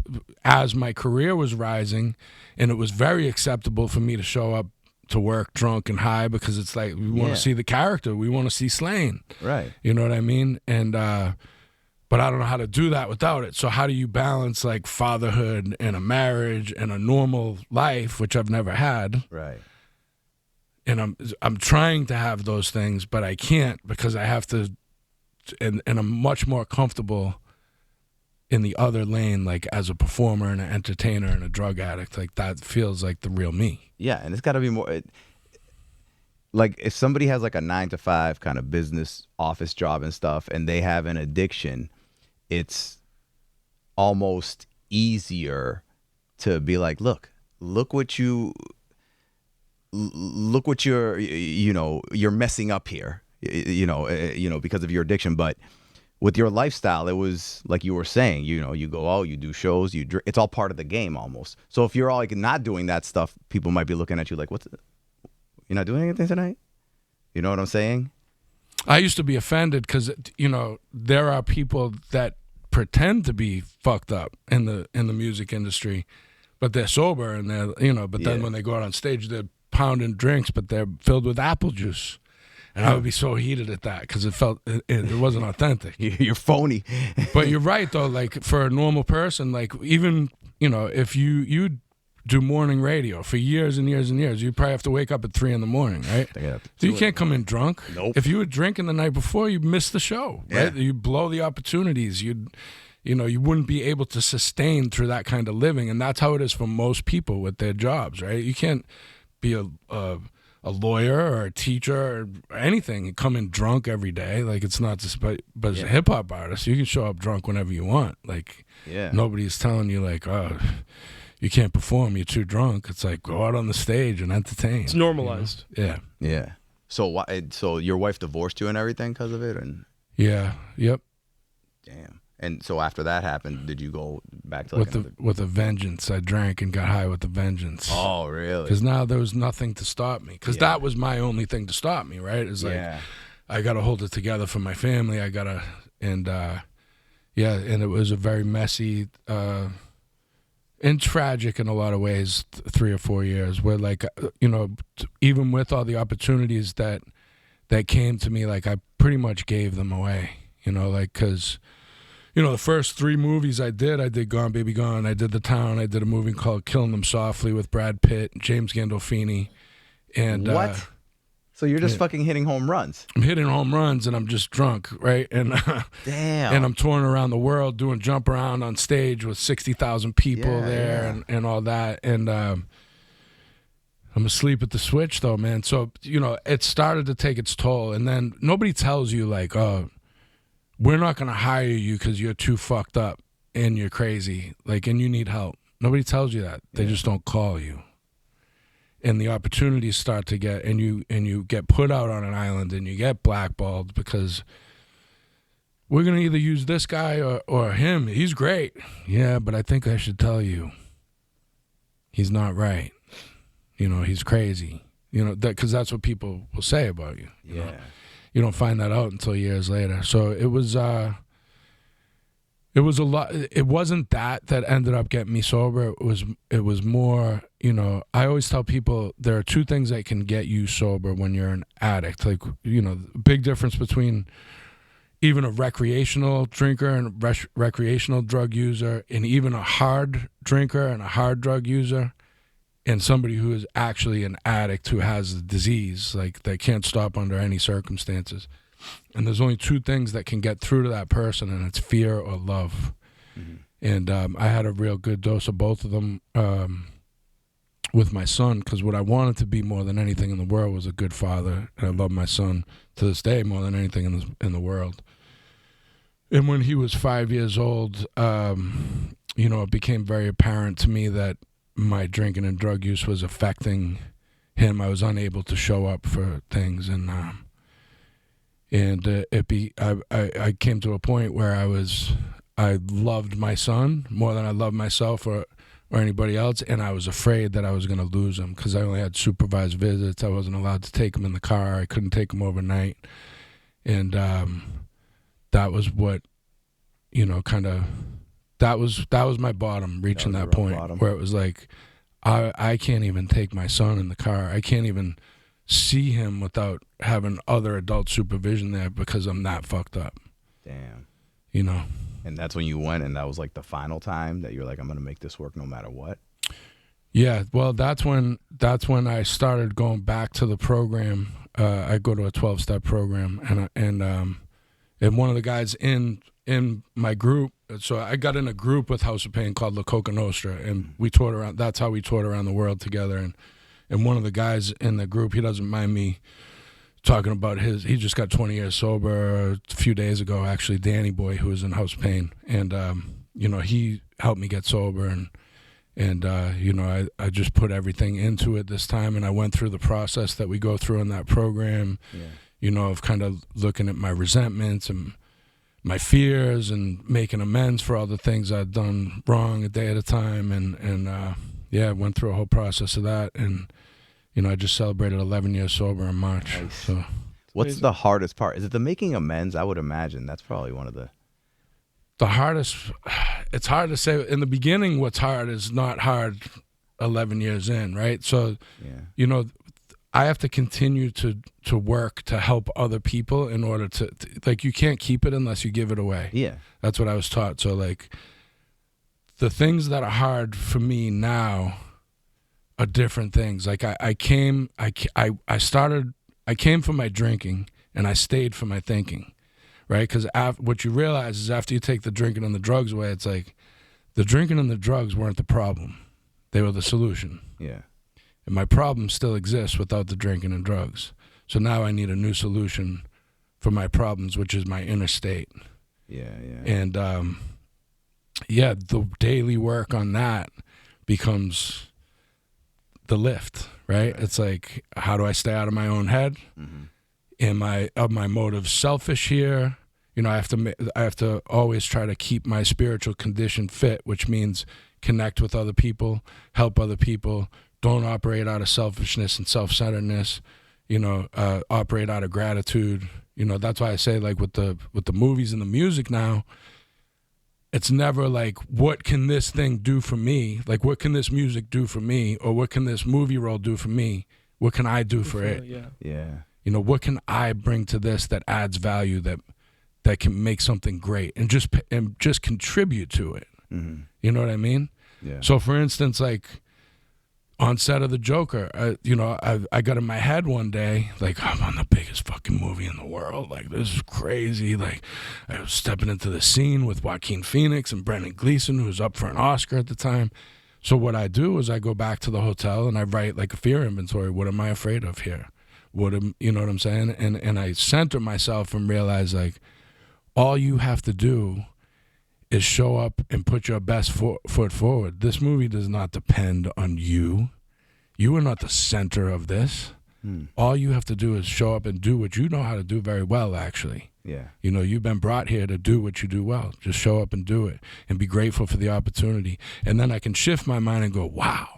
as my career was rising, and it was very acceptable for me to show up to work drunk and high, because it's like we want to see the character. We want to see Slaine. Right. You know what I mean? And but I don't know how to do that without it. So how do you balance like fatherhood and a marriage and a normal life, which I've never had? Right. And I'm trying to have those things, but I can't, because I have to, and I'm much more comfortable in the other lane, like as a performer and an entertainer and a drug addict. Like that feels like the real me. Yeah, and it's got to be more like if somebody has like a 9-to-5 kind of business office job and stuff, and they have an addiction, it's almost easier to be like, look what you're, you know, you're messing up here, you know, because of your addiction. But with your lifestyle, it was like you were saying, you know, you go out, you do shows, you drink. It's all part of the game almost. So if you're all like not doing that stuff, people might be looking at you like, you're not doing anything tonight? You know what I'm saying? I used to be offended because, you know, there are people that pretend to be fucked up in the music industry, but they're sober and they're, you know, but then when they go out on stage, they're pounding drinks, but they're filled with apple juice. And I would be so heated at that because it wasn't authentic. You're phony. But you're right, though. Like, for a normal person, like, even, you know, if you do morning radio for years and years and years, you probably have to wake up at 3 a.m, right? So you can't come in drunk. Nope. If you were drinking the night before, you missed the show, right? Yeah. You blow the opportunities. You wouldn't be able to sustain through that kind of living. And that's how it is for most people with their jobs, right? You can't be a lawyer or a teacher or anything and come in drunk every day. Like, it's not just, but as a hip hop artist, you can show up drunk whenever you want. Like, nobody's telling you like, oh, you can't perform, you're too drunk. It's like, go out on the stage and entertain. It's normalized. You know? Yeah. So your wife divorced you and everything because of it, and yep. Damn. And so after that happened, did you go back to like with a vengeance? I drank and got high with a vengeance. Oh, really? Because now there was nothing to stop me. Because that was my only thing to stop me, right? It's like, I got to hold it together for my family. And it was a very messy and tragic in a lot of ways 3 or 4 years where, like, you know, even with all the opportunities that came to me, like, I pretty much gave them away, you know, like, because, you know, the first 3 movies I did Gone Baby Gone, I did The Town, I did a movie called Killing Them Softly with Brad Pitt, James Gandolfini, and what? So you're just fucking hitting home runs. I'm hitting home runs and I'm just drunk, right? And damn. And I'm touring around the world doing jump around on stage with 60,000 people there and all that. And I'm asleep at the switch though, man. So, you know, it started to take its toll. And then nobody tells you like, oh, we're not going to hire you because you're too fucked up and you're crazy, like, and you need help. Nobody tells you that. They just don't call you. And the opportunities start to get, and you get put out on an island and you get blackballed because we're going to either use this guy or him. He's great. Yeah, but I think I should tell you he's not right. You know, he's crazy. You know, because that's what people will say about you. You know? You don't find that out until years later. So it was a lot. It wasn't that ended up getting me sober. It was more, you know, I always tell people there are 2 things that can get you sober when you're an addict. Like, you know, big difference between even a recreational drinker and recreational drug user, and even a hard drinker and a hard drug user, and somebody who is actually an addict who has the disease, like they can't stop under any circumstances. And there's only 2 things that can get through to that person, and it's fear or love. Mm-hmm. And I had a real good dose of both of them with my son, because what I wanted to be more than anything in the world was a good father, and I love my son to this day more than anything in the world. And when he was 5 years old, you know, it became very apparent to me that my drinking and drug use was affecting him. I was unable to show up for things, and I came to a point where I loved my son more than I loved myself or anybody else, and I was afraid that I was going to lose him because I only had supervised visits. I wasn't allowed to take him in the car. I couldn't take him overnight, and that was what, you know, kind of. That was my bottom, reaching that point where it was like, I can't even take my son in the car. I can't even see him without having other adult supervision there because I'm that fucked up. Damn. You know? And that's when you went, and that was like the final time that you're like, I'm going to make this work no matter what? Yeah, well, that's when I started going back to the program. I go to a 12-step program, and one of the guys in my group, so I got in a group with House of Pain called La Coca Nostra, and we toured around. That's how we toured around the world together. And one of the guys in the group, he doesn't mind me talking about he just got 20 years sober a few days ago, actually, Danny Boy, who was in House of Pain. And, you know, he helped me get sober, and you know, I just put everything into it this time, and I went through the process that we go through in that program, you know, of kind of looking at my resentments and my fears and making amends for all the things I'd done wrong a day at a time, and yeah, went through a whole process of that, and I just celebrated 11 years sober in March. Nice. So What's the hardest part? Is it the making amends? I would imagine that's probably one of the hardest, it's hard to say. In the beginning, what's hard is not hard 11 years in, right? So, yeah. I have to continue to work to help other people in order to like, you can't keep it unless you give it away. Yeah. That's what I was taught. So like, the things that are hard for me now are different things. Like I came for my drinking and I stayed for my thinking, right? Because what you realize is after you take the drinking and the drugs away, it's like the drinking and the drugs weren't the problem. They were the solution. Yeah. And my problem still exists without the drinking and drugs. So now I need a new solution for my problems, which is my inner state. Yeah, yeah. And the daily work on that becomes the lift, right? It's like, how do I stay out of my own head? Mm-hmm. Are my motives selfish here? I have to always try to keep my spiritual condition fit, which means connect with other people, help other people. Don't operate out of selfishness and self-centeredness. Operate out of gratitude. That's why I say, like, with the movies and the music now, it's never like, what can this thing do for me? Like, what can this music do for me? Or what can this movie role do for me? What can I do for it? Yeah. What can I bring to this that adds value, that can make something great and just contribute to it? Mm-hmm. You know what I mean? Yeah. So, for instance, like, on set of The Joker, I got in my head one day, like, I'm on the biggest fucking movie in the world. Like, this is crazy. Like, I was stepping into the scene with Joaquin Phoenix and Brendan Gleeson, who was up for an Oscar at the time. So what I do is I go back to the hotel and I write, like, a fear inventory. What am I afraid of here? You know what I'm saying? And I center myself and realize, like, all you have to do is show up and put your best foot forward. This movie does not depend on you. You are not the center of this. All you have to do is show up and do what you know how to do very well, actually. Yeah. You've been brought here to do what you do well. Just show up and do it and be grateful for the opportunity. And then I can shift my mind and go, wow,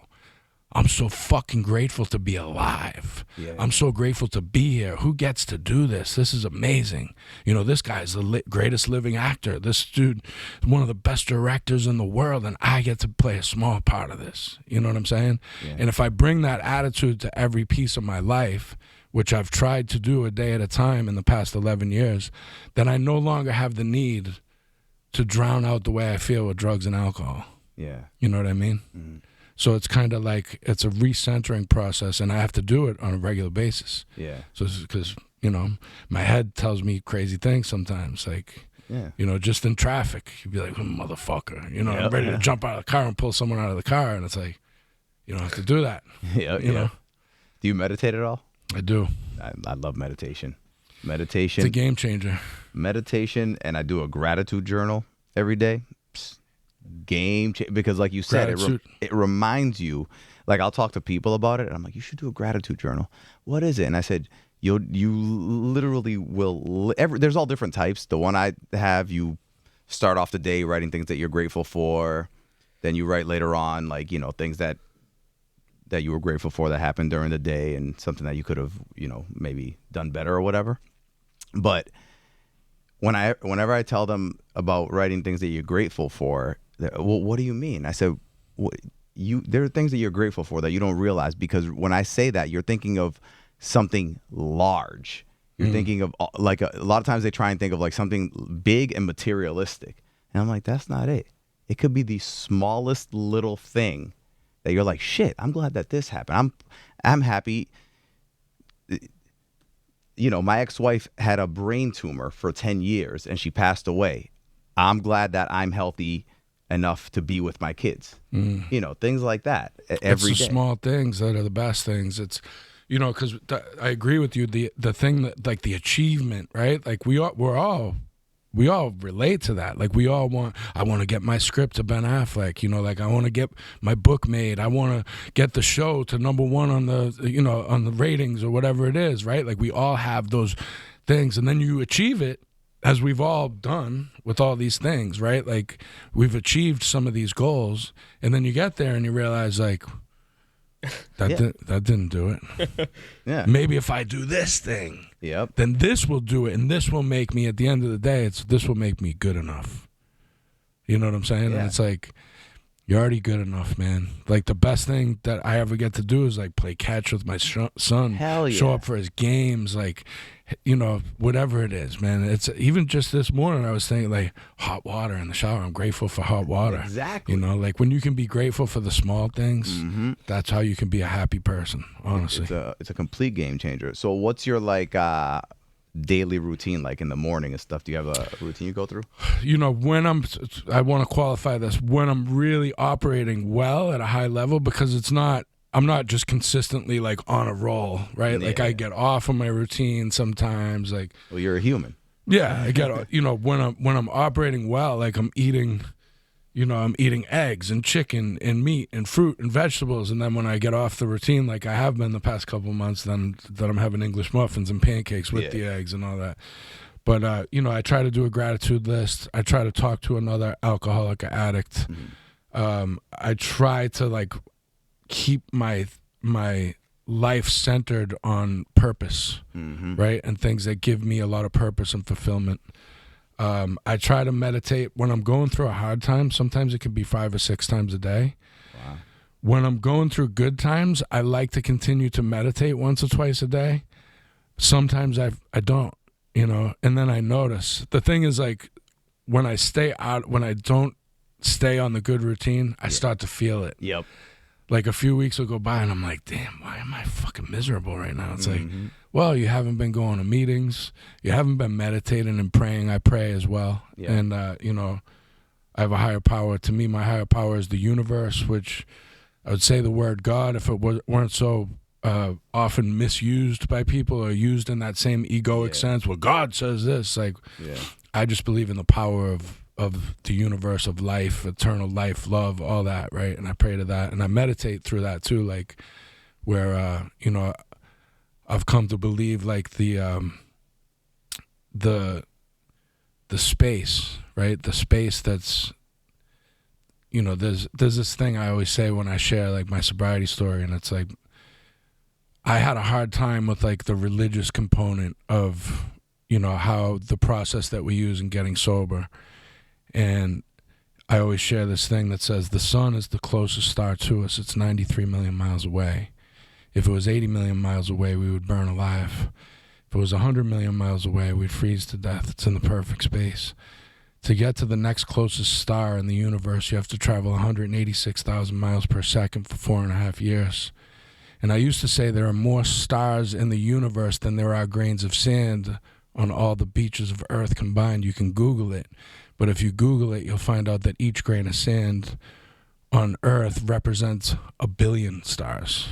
I'm so fucking grateful to be alive. Yeah. I'm so grateful to be here. Who gets to do this? This is amazing. This guy's the greatest living actor. This dude is one of the best directors in the world, and I get to play a small part of this. You know what I'm saying? Yeah. And if I bring that attitude to every piece of my life, which I've tried to do a day at a time in the past 11 years, then I no longer have the need to drown out the way I feel with drugs and alcohol. Yeah. You know what I mean? Mm-hmm. So it's kind of like, it's a recentering process, and I have to do it on a regular basis. Yeah. So because, my head tells me crazy things sometimes, like, just in traffic, you'd be like, motherfucker, I'm ready to jump out of the car and pull someone out of the car, and it's like, you don't have to do that. You know? Do you meditate at all? I do. I love meditation. It's a game changer. Meditation, and I do a gratitude journal every day. Because like you said, it reminds you. Like, I'll talk to people about it, and I'm like, you should do a gratitude journal. What is it? And I said, you literally will. There's all different types. The one I have, you start off the day writing things that you're grateful for. Then you write later on, like, things that you were grateful for that happened during the day, and something that you could have, maybe done better or whatever. But whenever I tell them about writing things that you're grateful for, well, what do you mean? I said, there are things that you're grateful for that you don't realize, because when I say that, you're thinking of something large. You're thinking of, like, a lot of times they try and think of like something big and materialistic. And I'm like, that's not it. It could be the smallest little thing that you're like, shit, I'm glad that this happened. I'm happy. My ex-wife had a brain tumor for 10 years and she passed away. I'm glad that I'm healthy enough to be with my kids. Things like that every day. It's the small things that are the best things. It's, because I agree with you. The thing that, like, the achievement, right? Like, we all relate to that. Like, I want to get my script to Ben Affleck, like, I want to get my book made. I want to get the show to #1 on the, on the ratings or whatever it is, right? Like, we all have those things, and then you achieve it as we've all done with all these things, right? Like we've achieved some of these goals, and then you get there and you realize like that didn't do it. Yeah. Maybe if I do this thing, Yep. then this will do it, and this will make me. At the end of the day, this will make me good enough. You know what I'm saying? Yeah. And it's like, you're already good enough, man. Like the best thing that I ever get to do is like play catch with my son. Hell yeah. Show up for his games, like, you know, whatever it is, man. It's even just this morning I was thinking like hot water in the shower. I'm grateful for hot water. Exactly. You know, like when you can be grateful for the small things, that's how you can be a happy person, honestly. It's a complete game changer. So what's your like daily routine like in the morning and stuff? Do you have a routine you go through? You know, I want to qualify this, when I'm really operating well at a high level, because I'm not just consistently like on a roll, right? Yeah. Like I get off of my routine sometimes, like, Well, you're a human. yeah, I get, you know, when I'm operating well, like I'm eating eggs and chicken and meat and fruit and vegetables, and then when I get off the routine, like I have been the past couple of months, then that I'm having English muffins and pancakes with the eggs and all that. But you know, I try to do a gratitude list. I try to talk to another alcoholic or addict. I try to like keep my life centered on purpose, right, and things that give me a lot of purpose and fulfillment. I try to meditate when I'm going through a hard time. Sometimes it can be 5 or 6 times a day. Wow. When I'm going through good times, I like to continue to meditate once or twice a day. Sometimes I don't, you know, and then I notice. The thing is, like, when I don't stay on the good routine, I start to feel it. Yep. Like a few weeks will go by and I'm like, damn, why am I fucking miserable right now? It's like, well, you haven't been going to meetings. You haven't been meditating and praying. I pray as well. Yeah. And, you know, I have a higher power. To me, my higher power is the universe, which I would say the word God, if it weren't so often misused by people or used in that same egoic sense. Well, God says this. Like, I just believe in the power of the universe, of life, eternal life, love, all that, right? And I pray to that, and I meditate through that too, like where you know, I've come to believe like the space, right? The space that's, you know, there's this thing I always say when I share like my sobriety story, and it's like I had a hard time with like the religious component of, you know, how the process that we use in getting sober. And I always share this thing that says the sun is the closest star to us. It's 93 million miles away. If it was 80 million miles away, we would burn alive. If it was 100 million miles away, we'd freeze to death. It's in the perfect space. To get to the next closest star in the universe, you have to travel 186,000 miles per second for 4.5 years. And I used to say there are more stars in the universe than there are grains of sand on all the beaches of Earth combined. You can Google it. But if you Google it, you'll find out that each grain of sand on Earth represents 1 billion stars.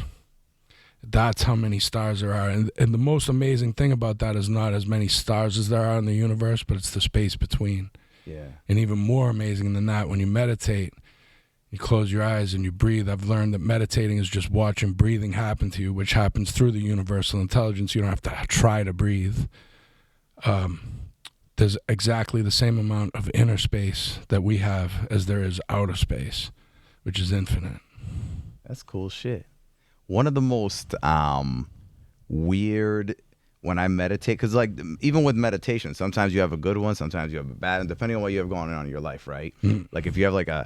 That's how many stars there are. And the most amazing thing about that is not as many stars as there are in the universe, but it's the space between. Yeah. And even more amazing than that, when you meditate, you close your eyes and you breathe. I've learned that meditating is just watching breathing happen to you, which happens through the universal intelligence. You don't have to try to breathe. There's exactly the same amount of inner space that we have as there is outer space, which is infinite. That's cool shit. One of the most weird when I meditate, because like even with meditation, sometimes you have a good one, sometimes you have a bad, and depending on what you have going on in your life, right? Like if you have like a,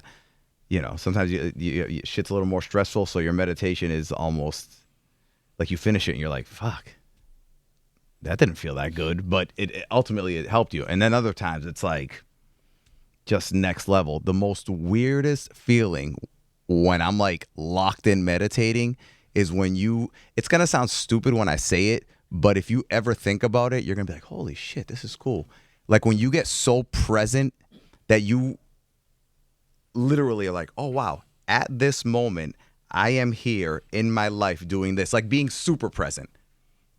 you know, sometimes you shit's a little more stressful, so your meditation is almost like you finish it and you're like, fuck. That didn't feel that good, but it ultimately helped you. And then other times it's like just next level. The most weirdest feeling when I'm like locked in meditating is when it's going to sound stupid when I say it, but if you ever think about it, you're going to be like, holy shit, this is cool. Like when you get so present that you literally are like, oh wow, at this moment, I am here in my life doing this, like being super present.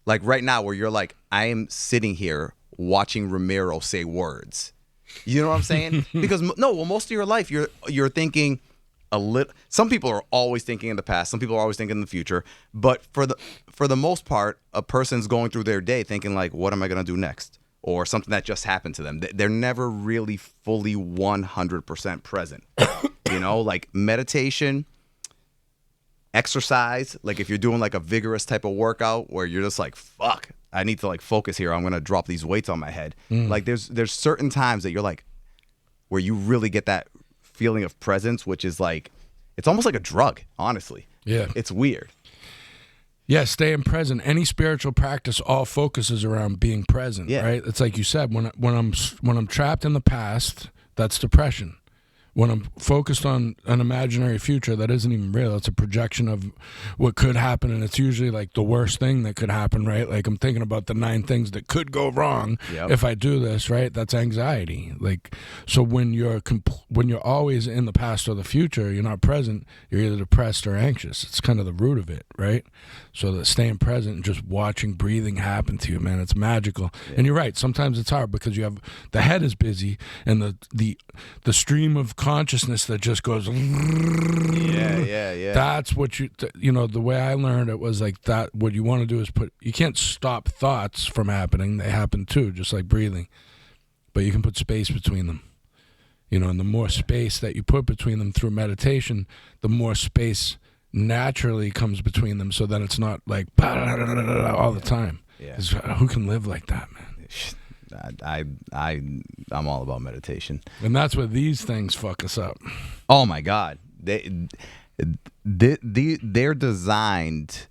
Like right now where you're like, I am sitting here watching Ramiro say words. You know what I'm saying? Because most of your life you're thinking a little. Some people are always thinking in the past. Some people are always thinking in the future. But for the most part, a person's going through their day thinking like, what am I going to do next? or something that just happened to them. They're never really fully 100% present. You know, like meditation, exercise, like if you're doing like a vigorous type of workout where you're just like, fuck, I need to like focus here. I'm going to drop these weights on my head. Like there's certain times that you're like, where you really get that feeling of presence, which is like, it's almost like a drug, honestly. Yeah. It's weird. Yeah, staying present. Any spiritual practice all focuses around being present, Yeah. right? It's like you said, when I'm trapped in the past, that's depression. When I'm focused on an imaginary future that isn't even real, it's a projection of what could happen, and it's usually like the worst thing that could happen, right? Like I'm thinking about the 9 things that could go wrong if I do this, right? That's anxiety. Like, so when you're always in the past or the future, you're not present, you're either depressed or anxious. It's kind of the root of it, right? So that staying present and just watching breathing happen to you, man, it's magical. Yeah. And you're right, sometimes it's hard because you have the head is busy and the stream of consciousness that just goes that's what you know, the way I learned it was like that. What you want to do is you can't stop thoughts from happening, they happen too, just like breathing, but you can put space between them, you know, and the more space that you put between them through meditation, the more space naturally comes between them, so then it's not like all the time. Who can live like that, man? I'm all about meditation, and that's where these things fuck us up. Oh my God, they're designed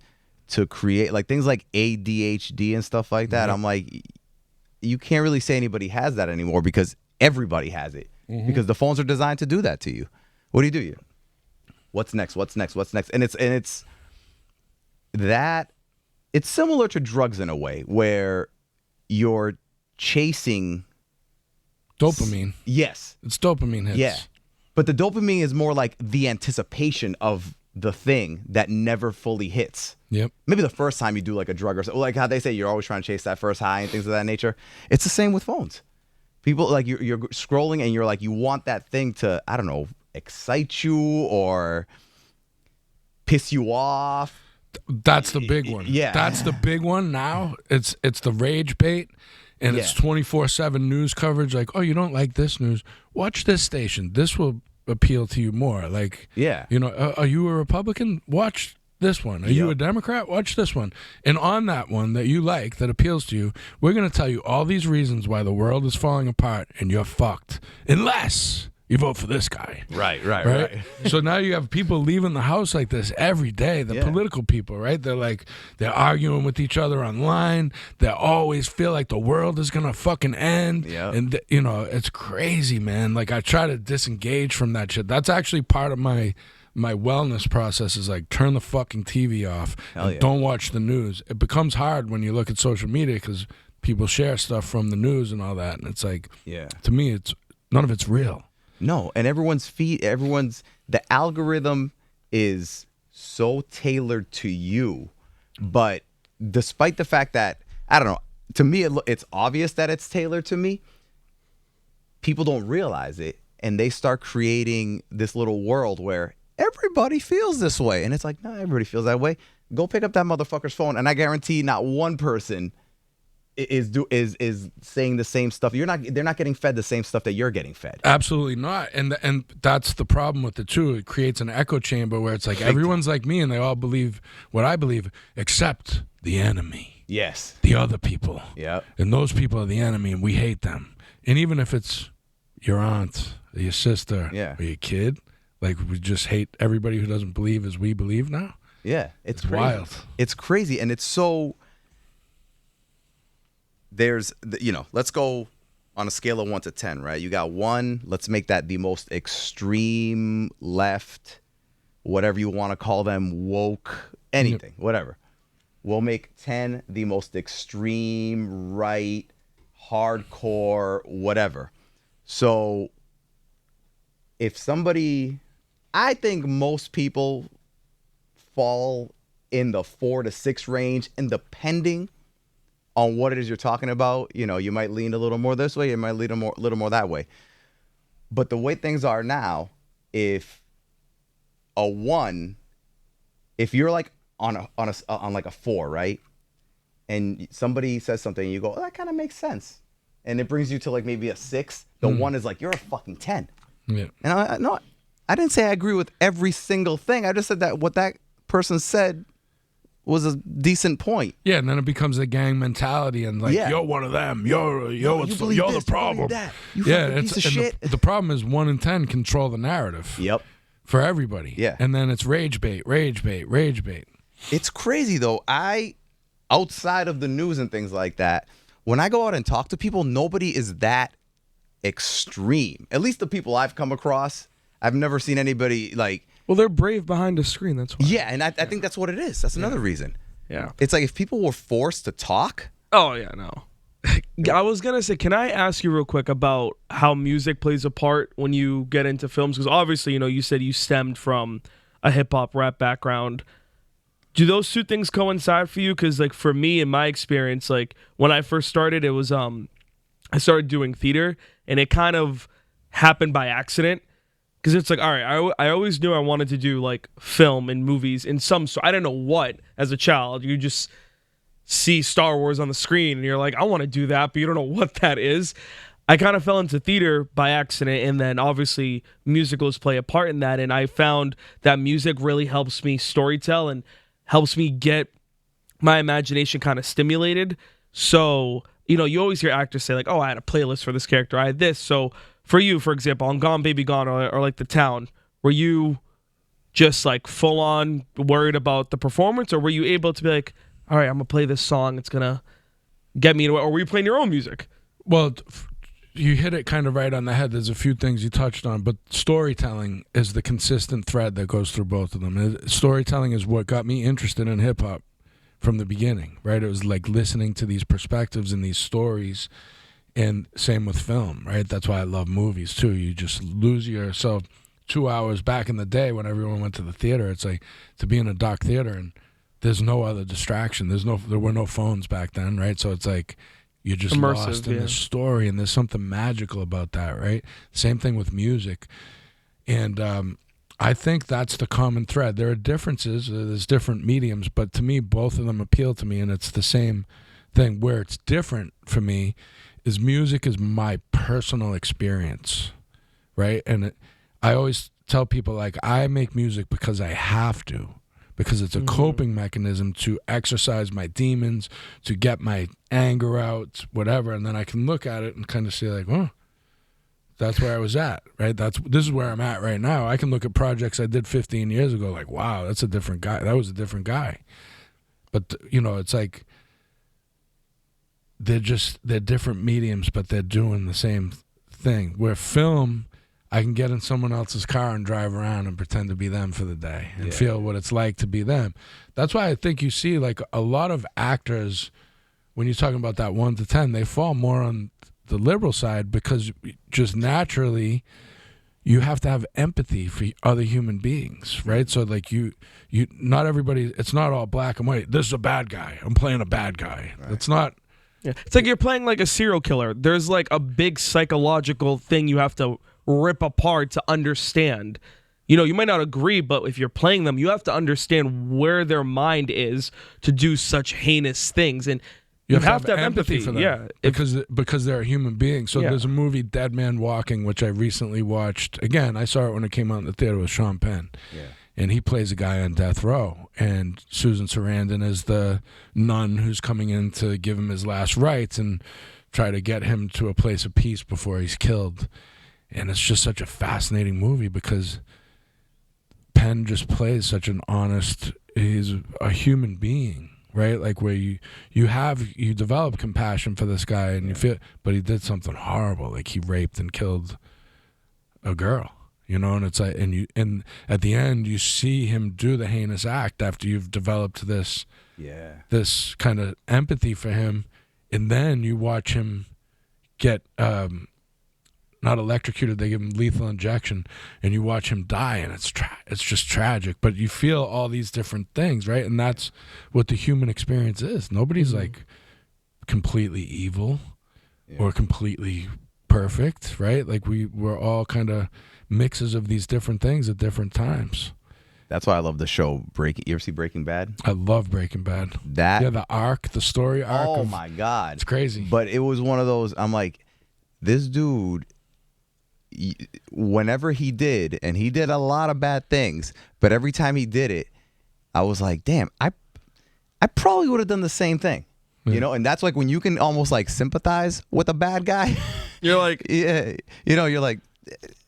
to create like things like ADHD and stuff like that. I'm like, you can't really say anybody has that anymore because everybody has it because the phones are designed to do that to you. What do? You what's next? What's next? What's next? And it's similar to drugs in a way where you're chasing dopamine. Yes. It's dopamine hits. Yeah. But the dopamine is more like the anticipation of the thing that never fully hits. Yep. Maybe the first time you do like a drug or something, like how they say you're always trying to chase that first high and things of that nature. It's the same with phones. People like you're scrolling and you're like, you want that thing to, I don't know, excite you or piss you off. That's the big one. Yeah. That's the big one now. It's the rage bait. And it's 24/7 news coverage. Like, oh, you don't like this news? Watch this station. This will appeal to you more. Like, you know, are you a Republican? Watch this one. Are you a Democrat? Watch this one. And on that one that you like, that appeals to you, we're going to tell you all these reasons why the world is falling apart and you're fucked. Unless you vote for this guy. Right. So now you have people leaving the house like this every day, the political people, right? They're arguing with each other online. They always feel like the world is going to fucking end. And, you know, it's crazy, man. Like, I try to disengage from that shit. That's actually part of my wellness process is like, turn the fucking TV off and don't watch the news. It becomes hard when you look at social media because people share stuff from the news and all that. And it's like, to me, it's none of it's real. No, and the algorithm is so tailored to you, but despite the fact that, I don't know, to me it's obvious that it's tailored to me, people don't realize it, and they start creating this little world where everybody feels this way, and it's like, no, everybody feels that way. Go pick up that motherfucker's phone, and I guarantee not one person is saying the same stuff. They're not getting fed the same stuff that you're getting fed. Absolutely not. And that's the problem with it too. It creates an echo chamber where it's like everyone's like me and they all believe what I believe except the enemy. Yes. The other people. Yeah. And those people are the enemy and we hate them. And even if it's your aunt or your sister or your kid, like we just hate everybody who doesn't believe as we believe now. Yeah. It's crazy. Wild. It's crazy, and it's so let's go on a scale of 1 to 10, right? You got 1, let's make that the most extreme left, whatever you want to call them, woke, anything, whatever. We'll make 10 the most extreme right, hardcore, whatever. So I think most people fall in the 4 to 6 range, and depending on what it is you're talking about, you know, you might lean a little more this way, you might lean a little more that way. But the way things are now, if you're like on like a 4, right? And somebody says something and you go, oh, that kind of makes sense. and it brings you to like maybe a 6, the 1 is like, you're a fucking 10. Yeah. And I didn't say I agree with every single thing. I just said that what that person said was a decent point. Yeah, and then it becomes a gang mentality, and like, Yeah. you're one of them. You're believe the this, problem. you believe that. You Yeah, fucking piece of and shit. the problem is 1 in 10 control the narrative. Yep. For everybody. Yeah. And then it's rage bait. It's crazy though. Outside of the news and things like that, when I go out and talk to people, nobody is that extreme. At least the people I've come across, I've never seen anybody like. Well, they're brave behind a screen. That's why. Yeah, and I think that's what it is. That's another reason. Yeah. It's like if people were forced to talk. Oh yeah, no. I was gonna say, can I ask you real quick about how music plays a part when you get into films? Because obviously, you said you stemmed from a hip hop rap background. Do those two things coincide for you? Because like for me, in my experience, like when I first started, it was I started doing theater, and it kind of happened by accident. Because it's like, all right, I always knew I wanted to do like film and movies in some sort. I don't know what as a child. You just see Star Wars on the screen and you're like, I want to do that, but you don't know what that is. I kind of fell into theater by accident, and then obviously musicals play a part in that. And I found that music really helps me storytell and helps me get my imagination kind of stimulated. So, you always hear actors say like, oh, I had a playlist for this character. I had this. So for you, for example, on Gone Baby Gone or like The Town, were you just like full on worried about the performance, or were you able to be like, all right, I'm gonna play this song, it's gonna get me into it, or were you playing your own music? Well, you hit it kind of right on the head. There's a few things you touched on, but storytelling is the consistent thread that goes through both of them. Storytelling is what got me interested in hip hop from the beginning, right? It was like listening to these perspectives and these stories. And same with film, right? That's why I love movies too. You just lose yourself. 2 hours back in the day when everyone went to the theater, it's like to be in a dark theater and there's no other distraction. There were no phones back then, right? So it's like you're just Immersive, lost in the story, and there's something magical about that, right? Same thing with music. And I think that's the common thread. There are differences, there's different mediums, but to me, both of them appeal to me, and it's the same thing. Where it's different for me is music is my personal experience, right? And I always tell people, like, I make music because I have to, because it's a coping mechanism to exercise my demons, to get my anger out, whatever, and then I can look at it and kind of say, like, oh, that's where I was at, right? This is where I'm at right now. I can look at projects I did 15 years ago, like, wow, that's a different guy. That was a different guy. But, it's like, they're different mediums, but they're doing the same thing. Where film, I can get in someone else's car and drive around and pretend to be them for the day and feel what it's like to be them. That's why I think you see like a lot of actors, when you're talking about that 1 to 10, they fall more on the liberal side because just naturally you have to have empathy for other human beings, right? So like you not everybody, it's not all black and white. This is a bad guy. I'm playing a bad guy. Right. It's not. Yeah. It's like you're playing like a serial killer. There's like a big psychological thing you have to rip apart to understand. You might not agree, but if you're playing them, you have to understand where their mind is to do such heinous things, and you have to have empathy for them. Yeah, because they're a human being. So there's a movie, Dead Man Walking, which I recently watched. Again, I saw it when it came out in the theater with Sean Penn. Yeah. And he plays a guy on death row, and Susan Sarandon is the nun who's coming in to give him his last rites and try to get him to a place of peace before he's killed. And it's just such a fascinating movie because Penn just plays such an honest, he's a human being, right? Like where you develop compassion for this guy and you feel, but he did something horrible. Like he raped and killed a girl. And it's like, and at the end you see him do the heinous act after you've developed this kind of empathy for him, and then you watch him get not electrocuted, they give him lethal injection, and you watch him die, and it's just tragic. But you feel all these different things, right? And that's what the human experience is. Nobody's like completely evil or completely perfect, right? Like we're all kind of mixes of these different things at different times. That's why I love the show. You ever see Breaking Bad? I love Breaking Bad. That the story arc. Oh my God, it's crazy. But it was one of those. I'm like, this dude. Whenever he did, and he did a lot of bad things, but every time he did it, I was like, damn, I probably would have done the same thing. You know, and that's like when you can almost like sympathize with a bad guy. You're like, yeah, you know, you're like, it's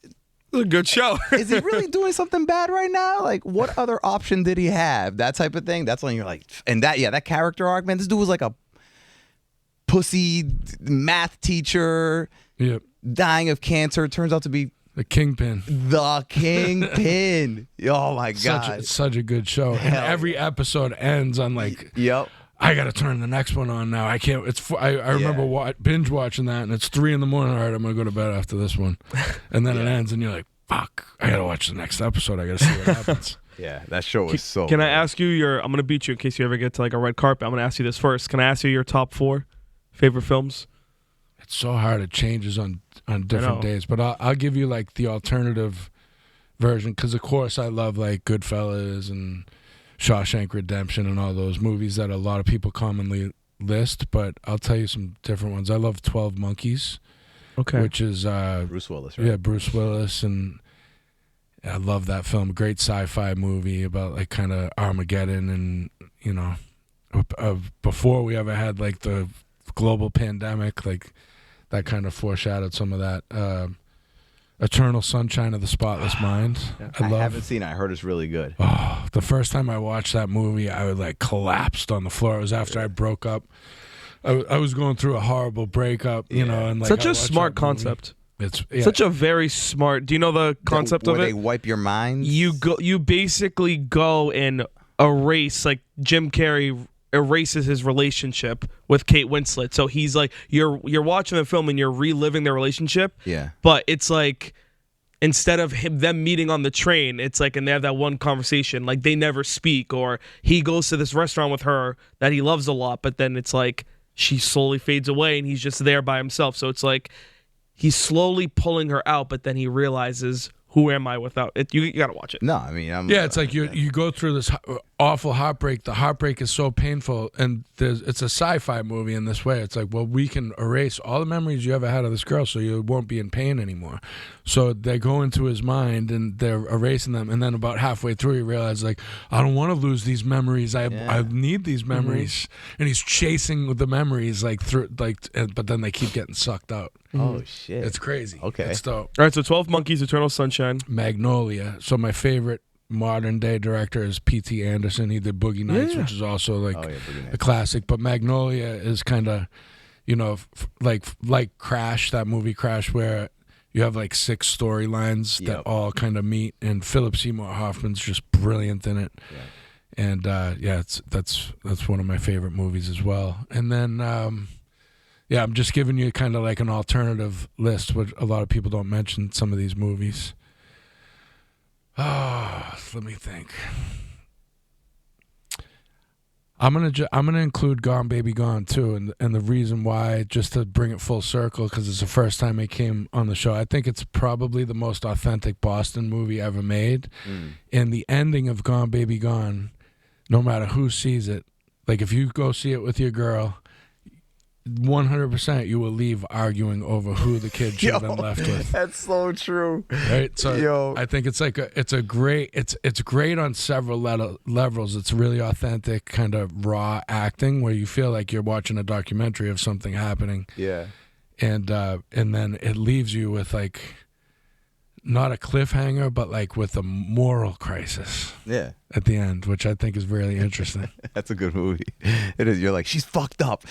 a good show. is he really doing something bad right now? Like, what other option did he have? That type of thing. That's when you're like, and that character arc, man. This dude was like a pussy math teacher. Yep. Dying of cancer, turns out to be the Kingpin. The Kingpin. Oh my God. Such a good show. And every episode ends on like, yep. I got to turn the next one on now. I can't. I remember binge watching that, and it's 3 a.m. All right, I'm gonna go to bed after this one, and then it ends, and you're like, fuck, I gotta watch the next episode. I gotta see what happens. Yeah, that show was so. Can I ask you I'm gonna beat you in case you ever get to like a red carpet. I'm gonna ask you this first. Can I ask you your top 4 favorite films? It's so hard. It changes on different days. But I'll give you like the alternative version because, of course, I love like Goodfellas and Shawshank Redemption and all those movies that a lot of people commonly list. But I'll tell you some different ones. I love 12 Monkeys, which is Bruce Willis, right? Yeah, Bruce Willis. And I love that film. Great sci-fi movie about like kind of Armageddon and, you know, before we ever had like the global pandemic, like that kind of foreshadowed some of that. Eternal Sunshine of the Spotless Mind. I haven't seen it. I heard it's really good. Oh, the first time I watched that movie, I like collapsed on the floor. It was after I broke up. I was going through a horrible breakup, you know, and like such a smart concept. It's such a very smart. Do you know the concept of it? Where they wipe your mind. You basically go and erase, like Jim Carrey erases his relationship with Kate Winslet. So he's like, you're watching the film and you're reliving their relationship. Yeah. But it's like, instead of them meeting on the train, it's like, and they have that one conversation, like they never speak, or he goes to this restaurant with her that he loves a lot, but then it's like she slowly fades away and he's just there by himself. So it's like he's slowly pulling her out, but then he realizes, who am I without it? You gotta watch it. No, I mean, it's like you go through this awful heartbreak. The heartbreak is so painful, and it's a sci-fi movie in this way. It's like, well, we can erase all the memories you ever had of this girl, so you won't be in pain anymore. So they go into his mind and they're erasing them, and then about halfway through, he realizes, like, I don't want to lose these memories. I need these memories, and he's chasing the memories but then they keep getting sucked out. Oh shit! It's crazy. Okay, it's dope. All right, so 12 Monkeys, Eternal Sunshine, Magnolia. So my favorite modern day director is P.T. Anderson. He did Boogie Nights, which is also like a classic. But Magnolia is kind of, you know, like Crash, that movie Crash, where you have like 6 storylines that all kind of meet, and Philip Seymour Hoffman's just brilliant in it. Yeah. And that's one of my favorite movies as well. And then I'm just giving you kind of like an alternative list, which a lot of people don't mention some of these movies. Let me think. I'm gonna include Gone Baby Gone too, and the reason why, just to bring it full circle, because it's the first time it came on the show. I think it's probably the most authentic Boston movie ever made, and the ending of Gone Baby Gone, no matter who sees it, like if you go see it with your girl, 100% you will leave arguing over who the kid should have been left with. That's so true. Right? So I think it's like it's great on several levels. It's really authentic, kind of raw acting where you feel like you're watching a documentary of something happening. Yeah. And then it leaves you with like not a cliffhanger, but like with a moral crisis. Yeah. At the end, which I think is really interesting. That's a good movie. It is. You're like, she's fucked up.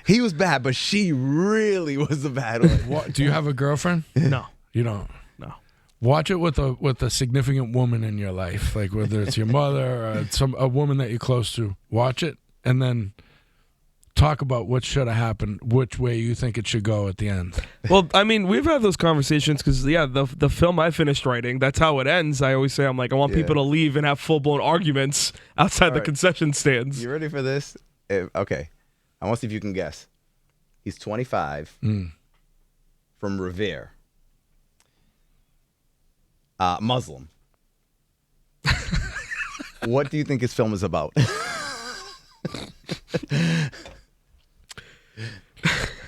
He was bad, but she really was the bad one. Do you have a girlfriend? No. You don't? No. Watch it with a significant woman in your life, like whether it's your mother or a woman that you're close to. Watch it and then talk about what should have happened, which way you think it should go at the end. Well, I mean, we've had those conversations because, the film I finished writing, that's how it ends. I always say, I'm like, I want people to leave and have full-blown arguments outside the concession stands. You ready for this? Okay. I want to see if you can guess. He's 25 from Revere. What do you think his film is about?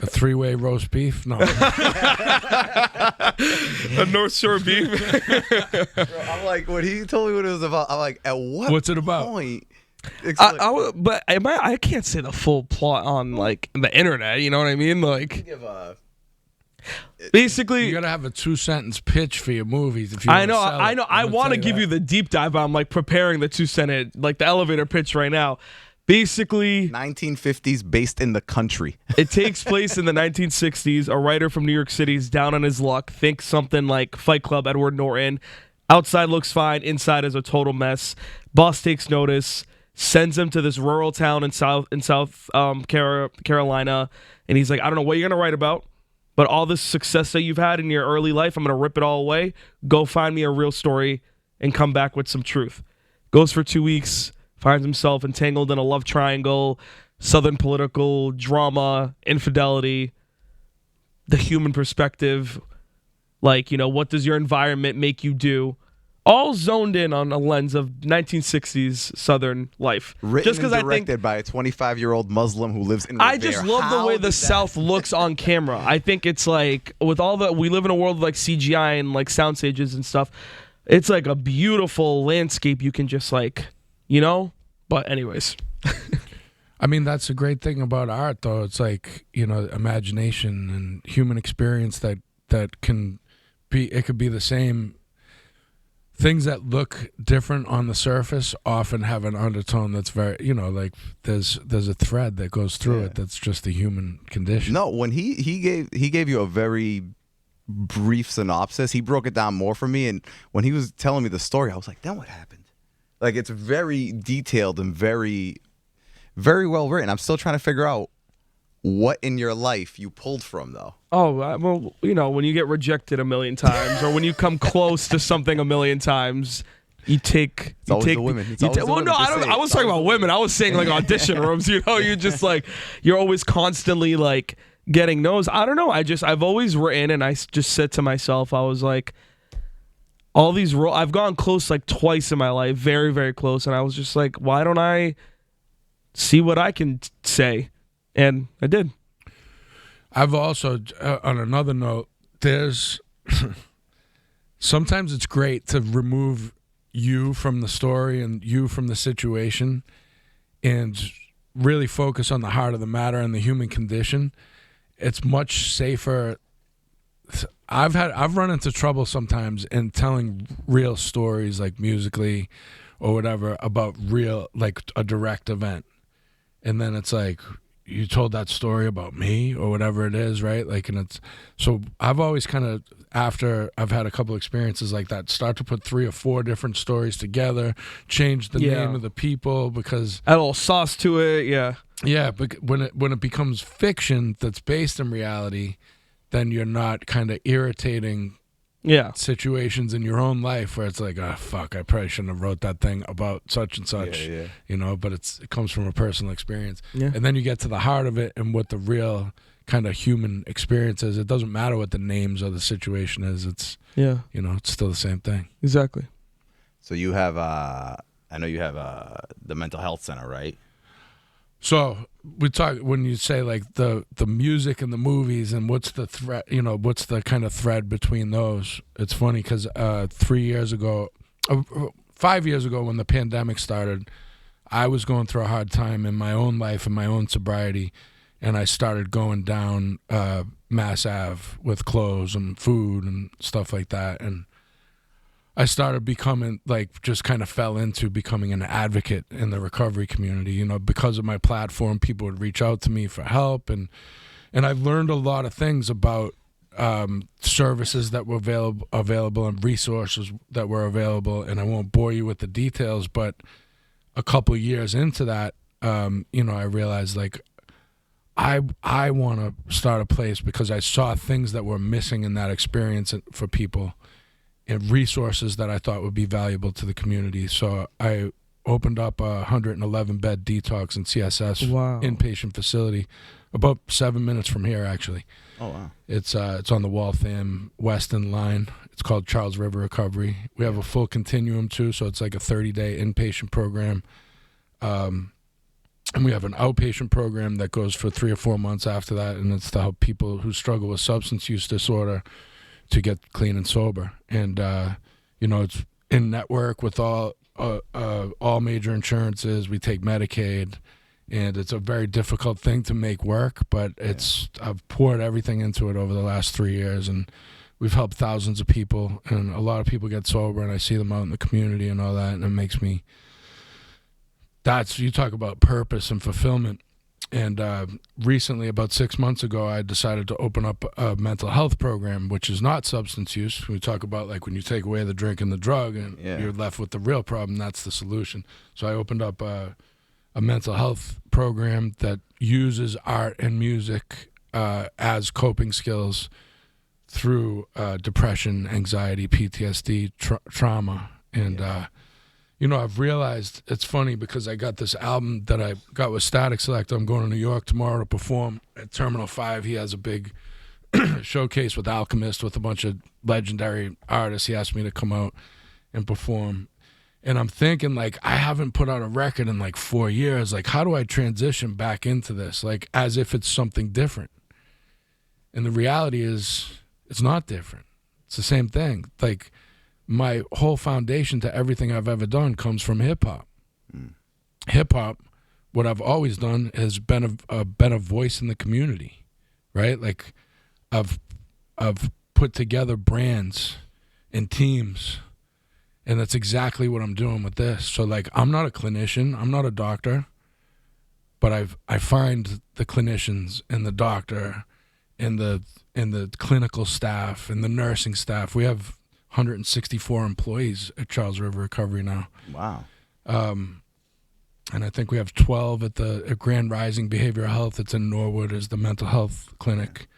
A three-way roast beef? No. A North Shore beef. Bro, I'm like, when he told me what it was about, I'm like, at what What's it about? point? But I can't say the full plot on like the internet. You know what I mean? Like, basically, You gotta have a 2-sentence pitch for your movies. If you I wanna know, sell I it. know. I'm I gonna want to tell give that. you the deep dive. I'm like preparing the 2-sentence, like the elevator pitch right now. Basically, 1950s based in the country. it takes place in the 1960s. A writer from New York City is down on his luck, thinks something like Fight Club, Edward Norton. Outside looks fine, inside is a total mess. Boss takes notice, sends him to this rural town in South Carolina, and he's like, I don't know what you're gonna write about, but all this success that you've had in your early life, I'm gonna rip it all away. Go find me a real story and come back with some truth. Goes for 2 weeks. Finds himself entangled in a love triangle, Southern political drama, infidelity, the human perspective, like, you know, what does your environment make you do? All zoned in on a lens of 1960s Southern life. Written Just and because directed by a 25-year-old Muslim who lives in Revere. I just love the way the South looks on camera. I think it's like, with all the, we live in a world of like CGI and like sound stages and stuff. It's like a beautiful landscape you can just like, you know? But anyways. I mean, that's a great thing about art, though. It's like, you know, imagination and human experience that can be, it could be the same. Things that look different on the surface often have an undertone that's very, you know, like there's a thread that goes through it that's just the human condition. No, when he gave you a very brief synopsis, he broke it down more for me, and when he was telling me the story, I was like, then what happened? Like, it's very detailed and very, very well written. I'm still trying to figure out what in your life you pulled from, though. Oh, well, you know, when you get rejected a million times or when you come close to something a million times, you take... It's always the women. It's always the well, women. no, Just say it. I was talking about women. I was saying, like, audition rooms, you know? You're just, like, you're always constantly, like, getting no's. I don't know. I've always written, and I just said to myself, I was like... all these roles, I've gone close like twice in my life, very, very close. And I was just like, why don't I see what I can say? And I did. I've also, on another note, there's sometimes it's great to remove you from the story and you from the situation and really focus on the heart of the matter and the human condition. It's much safer. I've run into trouble sometimes in telling real stories, like musically or whatever, about real, like a direct event. And then it's like, you told that story about me or whatever it is, right? Like, and it's, so I've always kind of, after I've had a couple experiences like that, start to put 3 or 4 different stories together, change the name of the people, because add a little sauce to it. Yeah. Yeah. But when it becomes fiction that's based in reality, then you're not kind of irritating situations in your own life where it's like, oh, fuck, I probably shouldn't have wrote that thing about such and such, you know, but it comes from a personal experience. Yeah. And then you get to the heart of it and what the real kind of human experience is. It doesn't matter what the names of the situation is. It's, you know, it's still the same thing. Exactly. So you have, I know you have the mental health center, right? So we talk, when you say like the music and the movies and what's the thread, you know, what's the kind of thread between those? It's funny because 5 years ago, when the pandemic started, I was going through a hard time in my own life and my own sobriety, and I started going down Mass Ave with clothes and food and stuff like that, and I started becoming, like, just kind of fell into becoming an advocate in the recovery community. You know, because of my platform, people would reach out to me for help, and I've learned a lot of things about services that were available and resources that were available, and I won't bore you with the details, but a couple years into that, you know, I realized, like, I want to start a place because I saw things that were missing in that experience for people, and resources that I thought would be valuable to the community. So I opened up a 111-bed detox and CSS inpatient facility about 7 minutes from here, actually. Oh, wow. It's on the Waltham Weston line. It's called Charles River Recovery. We have a full continuum too, so it's like a 30-day inpatient program. And we have an outpatient program that goes for 3 or 4 months after that, and it's to help people who struggle with substance use disorder to get clean and sober. And it's in network with all major insurances. We take Medicaid, and it's a very difficult thing to make work, but I've poured everything into it over the last 3 years, and we've helped thousands of people, and a lot of people get sober, and I see them out in the community and all that, and it makes me. You talk about purpose and fulfillment. And recently, about 6 months ago, I decided to open up a mental health program, which is not substance use. We talk about like when you take away the drink and the drug and you're left with the real problem, that's the solution. So I opened up a mental health program that uses art and music as coping skills through depression, anxiety, PTSD, trauma. And I've realized it's funny because I got this album that I got with Static Select. I'm going to New York tomorrow to perform at Terminal 5. He has a big showcase with Alchemist with a bunch of legendary artists. He asked me to come out and perform. And I'm thinking, like, I haven't put out a record in like 4 years. Like, how do I transition back into this? Like, as if it's something different. And the reality is, it's not different. It's the same thing. Like, my whole foundation to everything I've ever done comes from hip-hop. Hip-hop, what I've always done has been a voice in the community, right? Like, I've put together brands and teams, and that's exactly what I'm doing with this. So, like, I'm not a clinician. I'm not a doctor. But I find the clinicians and the doctor and the clinical staff and the nursing staff. We have 164 employees at Charles River Recovery now. Wow. And I think we have 12 at Grand Rising Behavioral Health. It's in Norwood, is the mental health clinic.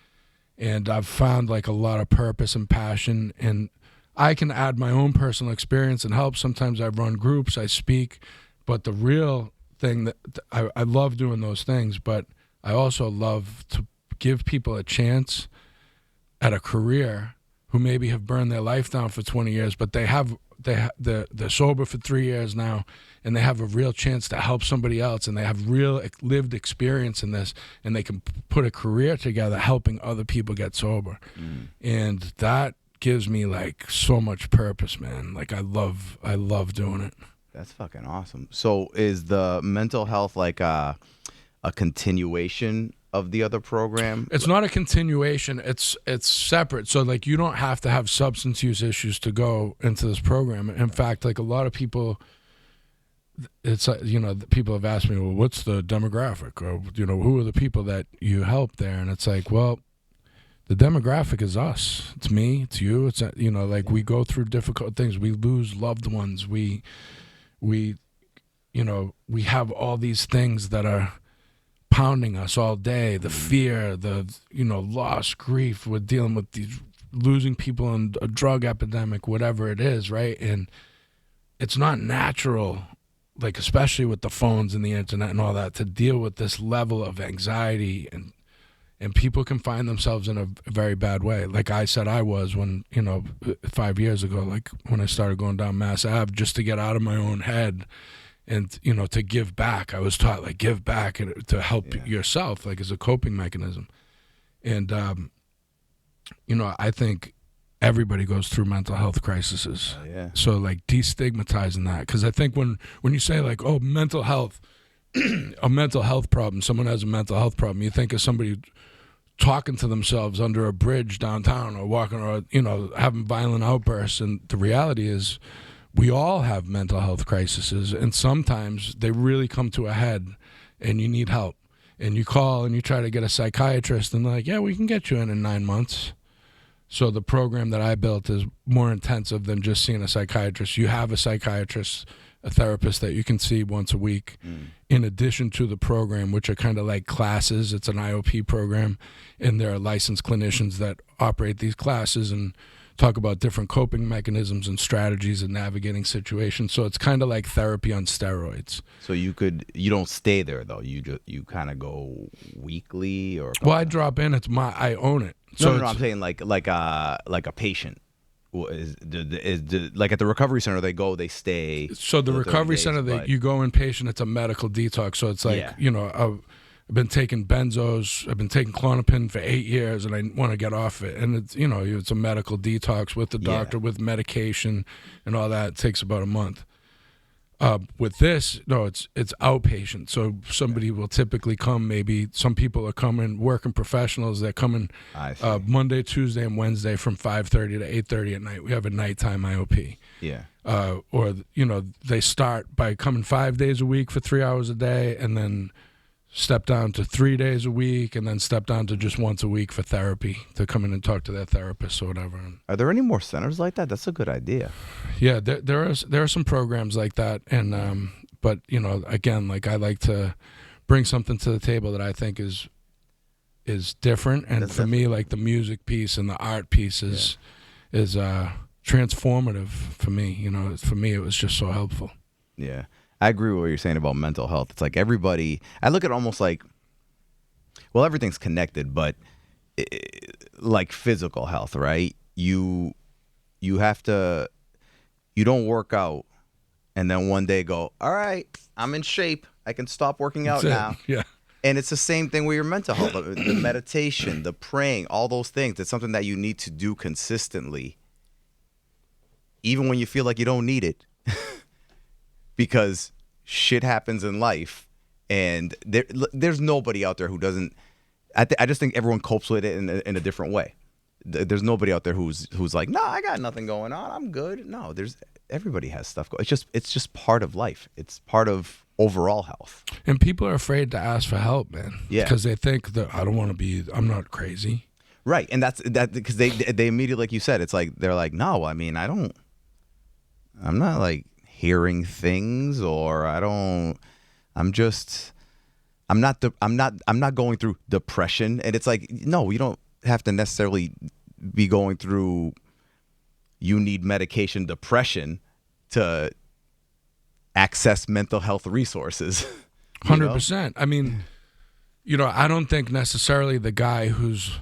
And I've found like a lot of purpose and passion, and I can add my own personal experience and help. Sometimes I run groups, I speak, but the real thing that I love doing those things, but I also love to give people a chance at a career who maybe have burned their life down for 20 years, but they're sober for 3 years now, and they have a real chance to help somebody else, and they have real lived experience in this, and they can put a career together helping other people get sober. And that gives me like so much purpose, man. Like I love doing it. That's fucking awesome. So is the mental health like a continuation of the other program? It's not a continuation. It's separate. So like you don't have to have substance use issues to go into this program. In fact, like a lot of people, it's people have asked me, well, what's the demographic, or who are the people that you help there? And it's like, well, the demographic is us. It's me. It's you. It's like we go through difficult things. We lose loved ones. We have all these things that are pounding us all day, the fear, the loss, grief. We're dealing with these losing people in a drug epidemic, whatever it is, right? And it's not natural, like especially with the phones and the internet and all that, to deal with this level of anxiety, and people can find themselves in a very bad way. Like I said, I was when 5 years ago, like when I started going down Mass Ave, just to get out of my own head. And, to give back. I was taught, like, give back and to help yourself, like, as a coping mechanism. And, I think everybody goes through mental health crises. So, like, destigmatizing that. Because I think when you say, like, oh, mental health, a mental health problem, someone has a mental health problem, you think of somebody talking to themselves under a bridge downtown or walking or, having violent outbursts. And the reality is, we all have mental health crises, and sometimes they really come to a head and you need help. And you call and you try to get a psychiatrist, and they're like, yeah, we can get you in 9 months. So the program that I built is more intensive than just seeing a psychiatrist. You have a psychiatrist, a therapist that you can see once a week, in addition to the program, which are kind of like classes. It's an IOP program, and there are licensed clinicians that operate these classes and talk about different coping mechanisms and strategies and navigating situations. So it's kind of like therapy on steroids. So you don't stay there though. You kind of go weekly or. Well, I drop in. I own it. So No. I'm saying like a patient. like at the recovery center they go, they stay. So the for 30 recovery days, center that but- you go inpatient, it's a medical detox. So it's like, Yeah. you know, I've been taking benzos, I've been taking Klonopin for 8 years, and I want to get off it. And it's, you know, it's a medical detox with the doctor, with medication and all that. It takes about a month. With this, no, it's outpatient. So somebody will typically come. Maybe some people are coming, working professionals. They're coming I see. Monday, Tuesday, and Wednesday from 5:30 to 8:30 at night. We have a nighttime IOP. Yeah. Or, you know, they start by coming 5 days a week for 3 hours a day, and then step down to 3 days a week, and then step down to just once a week for therapy, to come in and talk to their therapist or whatever. Are there any more centers like that? That's a good idea. Yeah, there are some programs like that, and but you know, again, like I like to bring something to the table that I think is different, and That's for me, like the music piece and the art piece is transformative for me. You know, for me, it was just so helpful. Yeah. I agree with what you're saying about mental health. It's like everybody, I look at it almost like, well, everything's connected, but like physical health, right? You have to, you don't work out and then one day go, all right, I'm in shape. I can stop working out now. Yeah. And it's the same thing with your mental health, the meditation, the praying, all those things. It's something that you need to do consistently, even when you feel like you don't need it. Because shit happens in life, and there's nobody out there who doesn't. I just think everyone copes with it in a different way. There's nobody out there who's like, no, I got nothing going on, I'm good. No, everybody has stuff going. It's just part of life. It's part of overall health. And people are afraid to ask for help, man. Yeah. Because they think that I'm not crazy. Right, and that's because they immediately, like you said, it's like they're like, no, I mean, I'm not like hearing things, or I'm not going through depression. And it's like, no, you don't have to necessarily be going through, you need medication depression to access mental health resources. 100%. I mean, you know, I don't think necessarily the guy who's,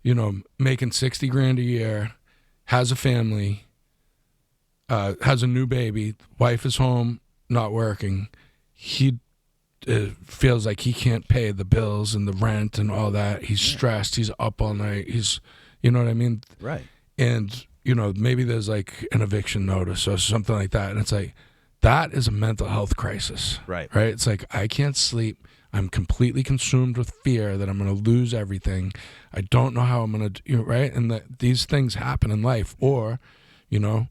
you know, making $60,000 a year, has a family, has a new baby, wife is home, not working, he feels like he can't pay the bills and the rent and all that. He's stressed. He's up all night. He's, you know what I mean? Right. And, you know, maybe there's like an eviction notice or something like that. And it's like, that is a mental health crisis. Right. Right. It's like, I can't sleep. I'm completely consumed with fear that I'm going to lose everything. I don't know how I'm going to, you know, right? And these things happen in life. Or, you know,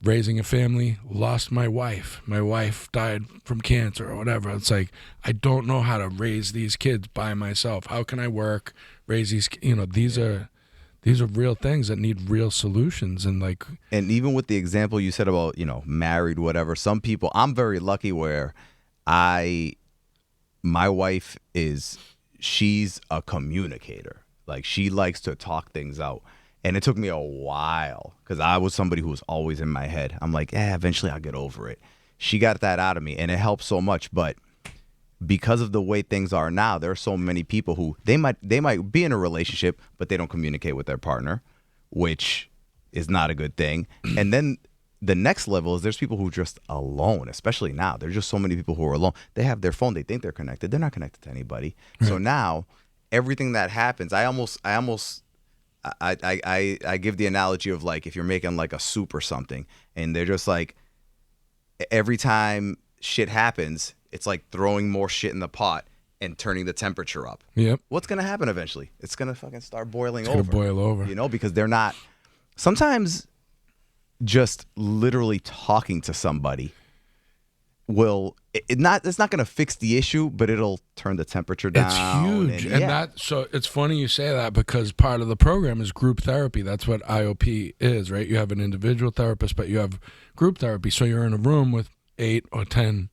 raising a family, lost my wife. My wife died from cancer or whatever. It's like, I don't know how to raise these kids by myself. How can I work, raise these, you know, these are real things that need real solutions. And like, and even with the example you said about, you know, married, whatever, some people, I'm very lucky where my wife she's a communicator. Like, she likes to talk things out. And it took me a while because I was somebody who was always in my head. I'm like, eventually I'll get over it. She got that out of me, and it helped so much. But because of the way things are now, there are so many people who they might be in a relationship, but they don't communicate with their partner, which is not a good thing. And then the next level is there's people who are just alone, especially now. There's just so many people who are alone. They have their phone. They think they're connected. They're not connected to anybody. Right. So now everything that happens, I give the analogy of like if you're making like a soup or something, and they're just like, every time shit happens, it's like throwing more shit in the pot and turning the temperature up. Yep. What's gonna happen eventually? It's gonna fucking start boiling over. It's gonna boil over. You know, because they're not. Sometimes just literally talking to somebody it's not going to fix the issue, but it'll turn the temperature down. It's huge. So it's funny you say that, because part of the program is group therapy. That's what IOP is, right? You have an individual therapist, but you have group therapy. So you're in a room with 8 or 10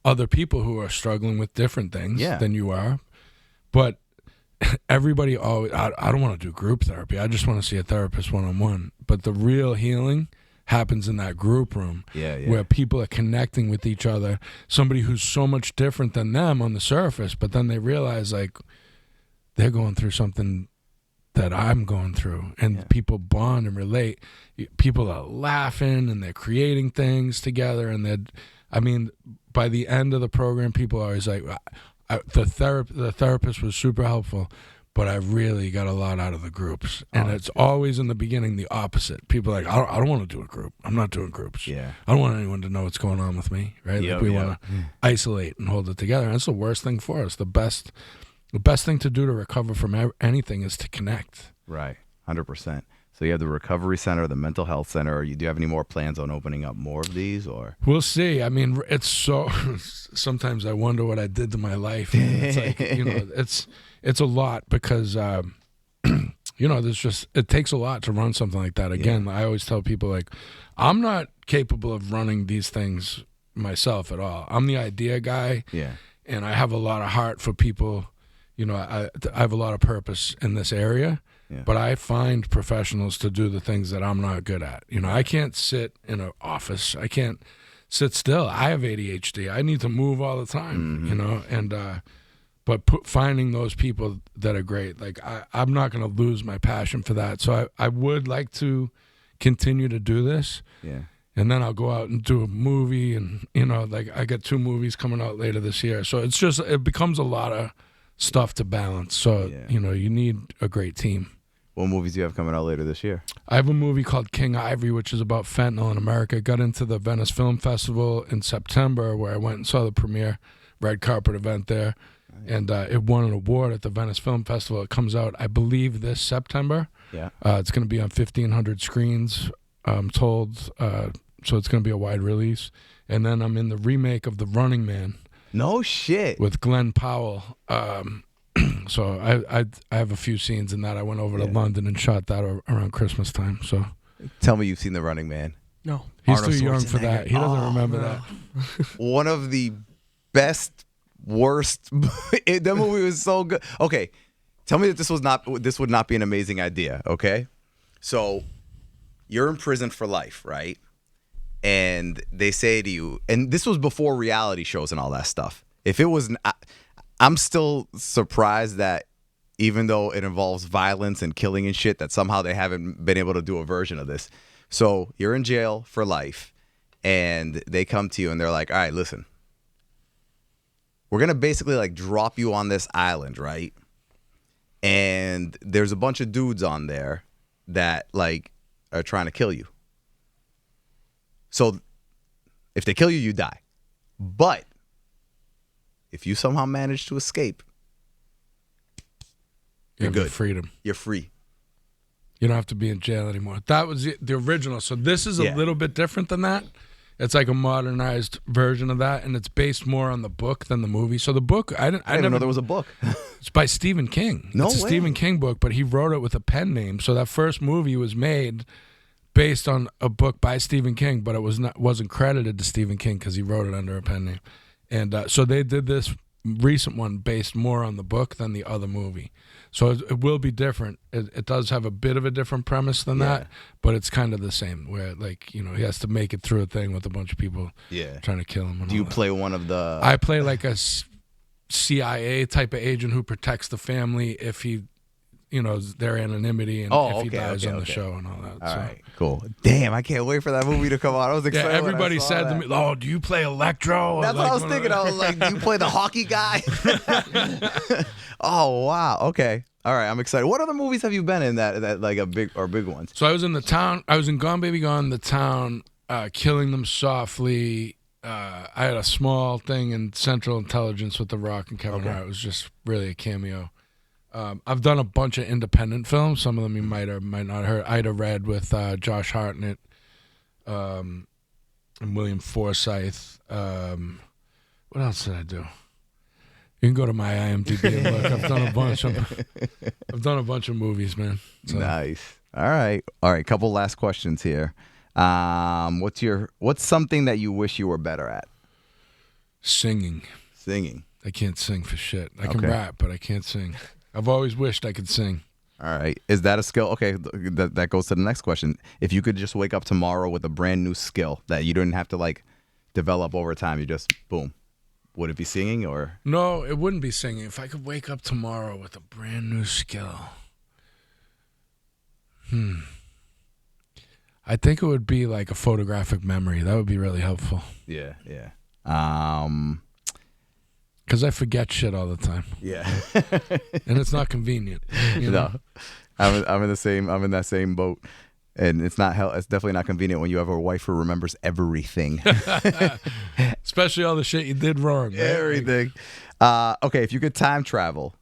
other people who are struggling with different things than you are. But everybody always, I don't want to do group therapy. I just want to see a therapist one-on-one. But the real healing happens in that group room where people are connecting with each other, somebody who's so much different than them on the surface, but then they realize like they're going through something that I'm going through, and people bond and relate. People are laughing and they're creating things together, and by the end of the program, people are always like, the therapist was super helpful, but I really got a lot out of the groups. And it's always in the beginning the opposite. People are like, I don't want to do a group. I'm not doing groups. Yeah. I don't want anyone to know what's going on with me, right? Like we want to isolate and hold it together. And that's the worst thing for us. The best thing to do to recover from anything is to connect. Right, 100%. So you have the recovery center, the mental health center. Do you have any more plans on opening up more of these, or? We'll see. I mean, it's so. Sometimes I wonder what I did to my life. It's like, it's a lot because it takes a lot to run something like that. Again, I always tell people, like, I'm not capable of running these things myself at all. I'm the idea guy. Yeah. And I have a lot of heart for people. I have a lot of purpose in this area. Yeah. But I find professionals to do the things that I'm not good at. I can't sit in an office. I can't sit still. I have ADHD. I need to move all the time, but finding those people that are great, like I'm not going to lose my passion for that. So I would like to continue to do this. Yeah. And then I'll go out and do a movie, and, like I got 2 movies coming out later this year. So it becomes a lot of stuff to balance. So, you need a great team. What movies do you have coming out later this year? I have a movie called King Ivory, which is about fentanyl in America. Got into the Venice Film Festival in September, where I went and saw the premiere red carpet event there. Nice. And it won an award at the Venice Film Festival. It comes out, I believe, this September. Yeah. It's going to be on 1,500 screens, I'm told. So it's going to be a wide release. And then I'm in the remake of The Running Man. No shit. With Glenn Powell. So I have a few scenes in that. I went over to London and shot that around Christmas time. So tell me you've seen The Running Man. No. He's too young for that. He doesn't remember that. One of the worst. That movie was so good. Okay, tell me that this would not be an amazing idea. Okay, so you're in prison for life, right? And they say to you, and this was before reality shows and all that stuff. If it was, I'm still surprised that even though it involves violence and killing and shit, that somehow they haven't been able to do a version of this. So you're in jail for life, and they come to you and they're like, all right, listen, we're going to basically like drop you on this island, right? And there's a bunch of dudes on there that like are trying to kill you. So if they kill you, you die. But if you somehow manage to escape, you're good. Freedom. You're free. You don't have to be in jail anymore. That was the original. So this is a little bit different than that. It's like a modernized version of that, and it's based more on the book than the movie. So the book, I didn't know there was a book. It's by Stephen King. No it's a way. Stephen King book, but he wrote it with a pen name. So that first movie was made based on a book by Stephen King, but it wasn't credited to Stephen King because he wrote it under a pen name. And so they did this recent one based more on the book than the other movie. So it will be different. It does have a bit of a different premise than that, but it's kind of the same, where like, he has to make it through a thing with a bunch of people trying to kill him. And Do you all that. play one of the... I play like a CIA type of agent who protects the family if he, their anonymity and if he dies on the show and all that. All right, cool. Damn, I can't wait for that movie to come out. I was excited. Yeah, everybody said to me, "Oh, do you play Electro?" That's what I was thinking. I was like, "Do you play the hockey guy?" Oh wow. Okay. All right. I'm excited. What other movies have you been in that like big ones? So I was in The Town. I was in Gone Baby Gone, The Town, Killing Them Softly. I had a small thing in Central Intelligence with The Rock and Kevin Hart. It was just really a cameo. I've done a bunch of independent films. Some of them you might not have heard. Ida Red with Josh Hartnett and William Forsythe. What else did I do? You can go to my IMDb and look. I've done a bunch of movies, man. So. Nice. All right. Couple last questions here. What's something that you wish you were better at? Singing. I can't sing for shit. I can rap, but I can't sing. I've always wished I could sing. All right. Is that a skill? Okay, that goes to the next question. If you could just wake up tomorrow with a brand new skill that you didn't have to like develop over time, you just boom. Would it be singing or? No, it wouldn't be singing. If I could wake up tomorrow with a brand new skill, I think it would be like a photographic memory. That would be really helpful. Yeah, yeah. Because I forget shit all the time. Yeah. And it's not convenient. You know? No. I'm in that same boat. And it's definitely not convenient when you have a wife who remembers everything. Especially all the shit you did wrong. Right? Everything. Okay, if you could time travel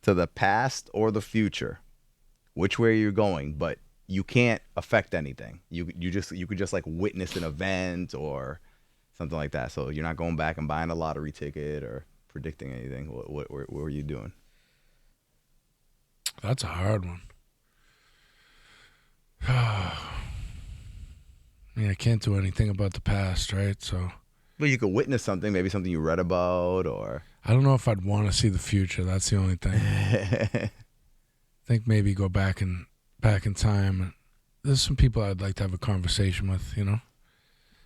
to the past or the future, which way are you going? But you can't affect anything. You could just like witness an event or something like that. So you're not going back and buying a lottery ticket or predicting anything. What were you doing? That's a hard one. I mean, I can't do anything about the past, right? So, But you could witness something, maybe something you read about, or I don't know if I'd want to see the future. That's the only thing. I think maybe go back in time. There's some people I'd like to have a conversation with, you know.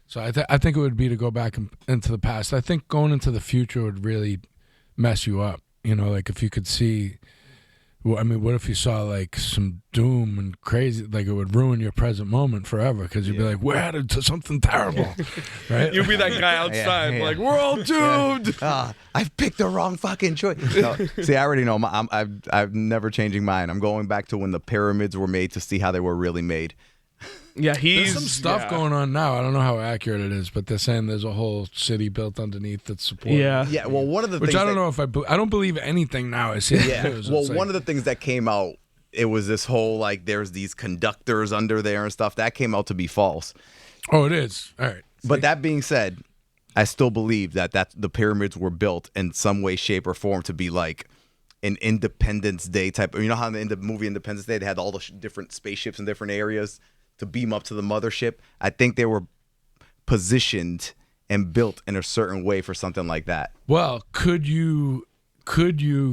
So I think it would be to go back into the past. I think going into the future would really mess you up. You know, like if you could see. Well, I mean, what if you saw like some doom and crazy? Like it would ruin your present moment forever because you'd be like, "We're headed to something terrible," right? You'd be that guy outside, like, "We're all doomed." I've picked the wrong fucking choice. No, see, I already know. I've never changing mine. I'm going back to when the pyramids were made to see how they were really made. Yeah, There's some stuff going on now. I don't know how accurate it is, but they're saying there's a whole city built underneath that's supported. Yeah. Yeah. Well, one of the Which things I don't know if I don't believe anything now. I see. Yeah. Well, one of the things that came out, it was this whole like there's these conductors under there and stuff that came out to be false. Oh, it is. All right. But that being said, I still believe that the pyramids were built in some way, shape, or form to be like an Independence Day type. You know how in the movie Independence Day they had all the different spaceships in different areas to beam up to the mothership. I think they were positioned and built in a certain way for something like that. Well, could you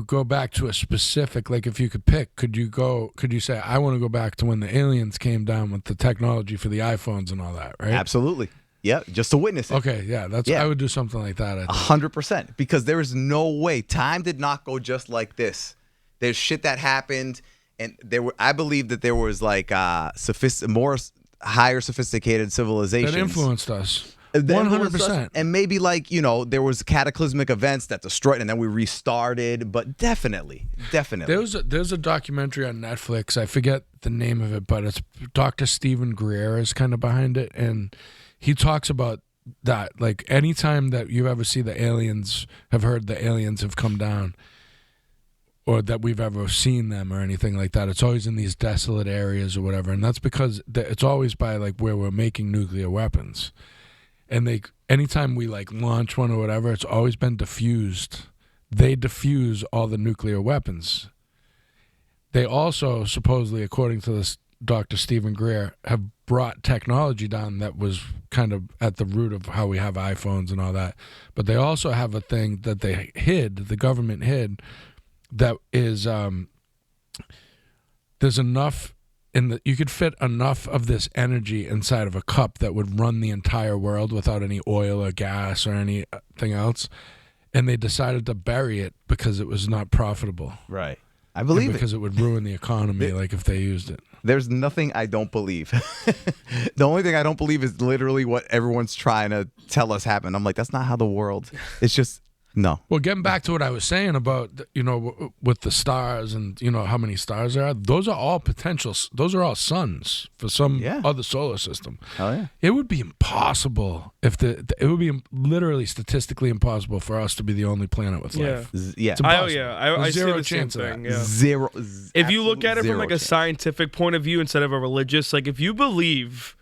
go back to a specific, like if you could pick, could you say, I want to go back to when the aliens came down with the technology for the iPhones and all that, right? Absolutely. Yeah, just to witness it. Okay, yeah, I would do something like that, I think. 100%. Because there is no way. Time did not go just like this. There's shit that happened. And I believe that there was like more higher sophisticated civilizations that influenced us. 100%. And maybe like, you know, there was cataclysmic events that destroyed and then we restarted. But definitely. There's a documentary on Netflix. I forget the name of it, but it's Dr. Stephen Greer is kind of behind it. And he talks about that. Like anytime that you ever see the aliens, have heard the aliens have come down, or that we've ever seen them or anything like that, it's always in these desolate areas or whatever. And that's because it's always by like where we're making nuclear weapons. And anytime we like launch one or whatever, it's always been diffused. They diffuse all the nuclear weapons. They also, supposedly, according to this Dr. Stephen Greer, have brought technology down that was kind of at the root of how we have iPhones and all that. But they also have a thing that the government hid, that is there's enough you could fit enough of this energy inside of a cup that would run the entire world without any oil or gas or anything else, and they decided to bury it because it was not profitable. Right. I believe because it would ruin the economy like if they used it. There's nothing I don't believe. The only thing I don't believe is literally what everyone's trying to tell us happened. I'm like, that's not how the world. It's just no. Well, getting back to what I was saying about, you know, with the stars and, you know, how many stars there are, those are all those are all suns for some other solar system. Oh, yeah. It would be impossible it would be literally statistically impossible for us to be the only planet with life. Yeah. It's impossible. I see zero the same chance of thing. that. Yeah. Zero. If you look at it from like a chance. scientific point of view instead of a religious, like if you believe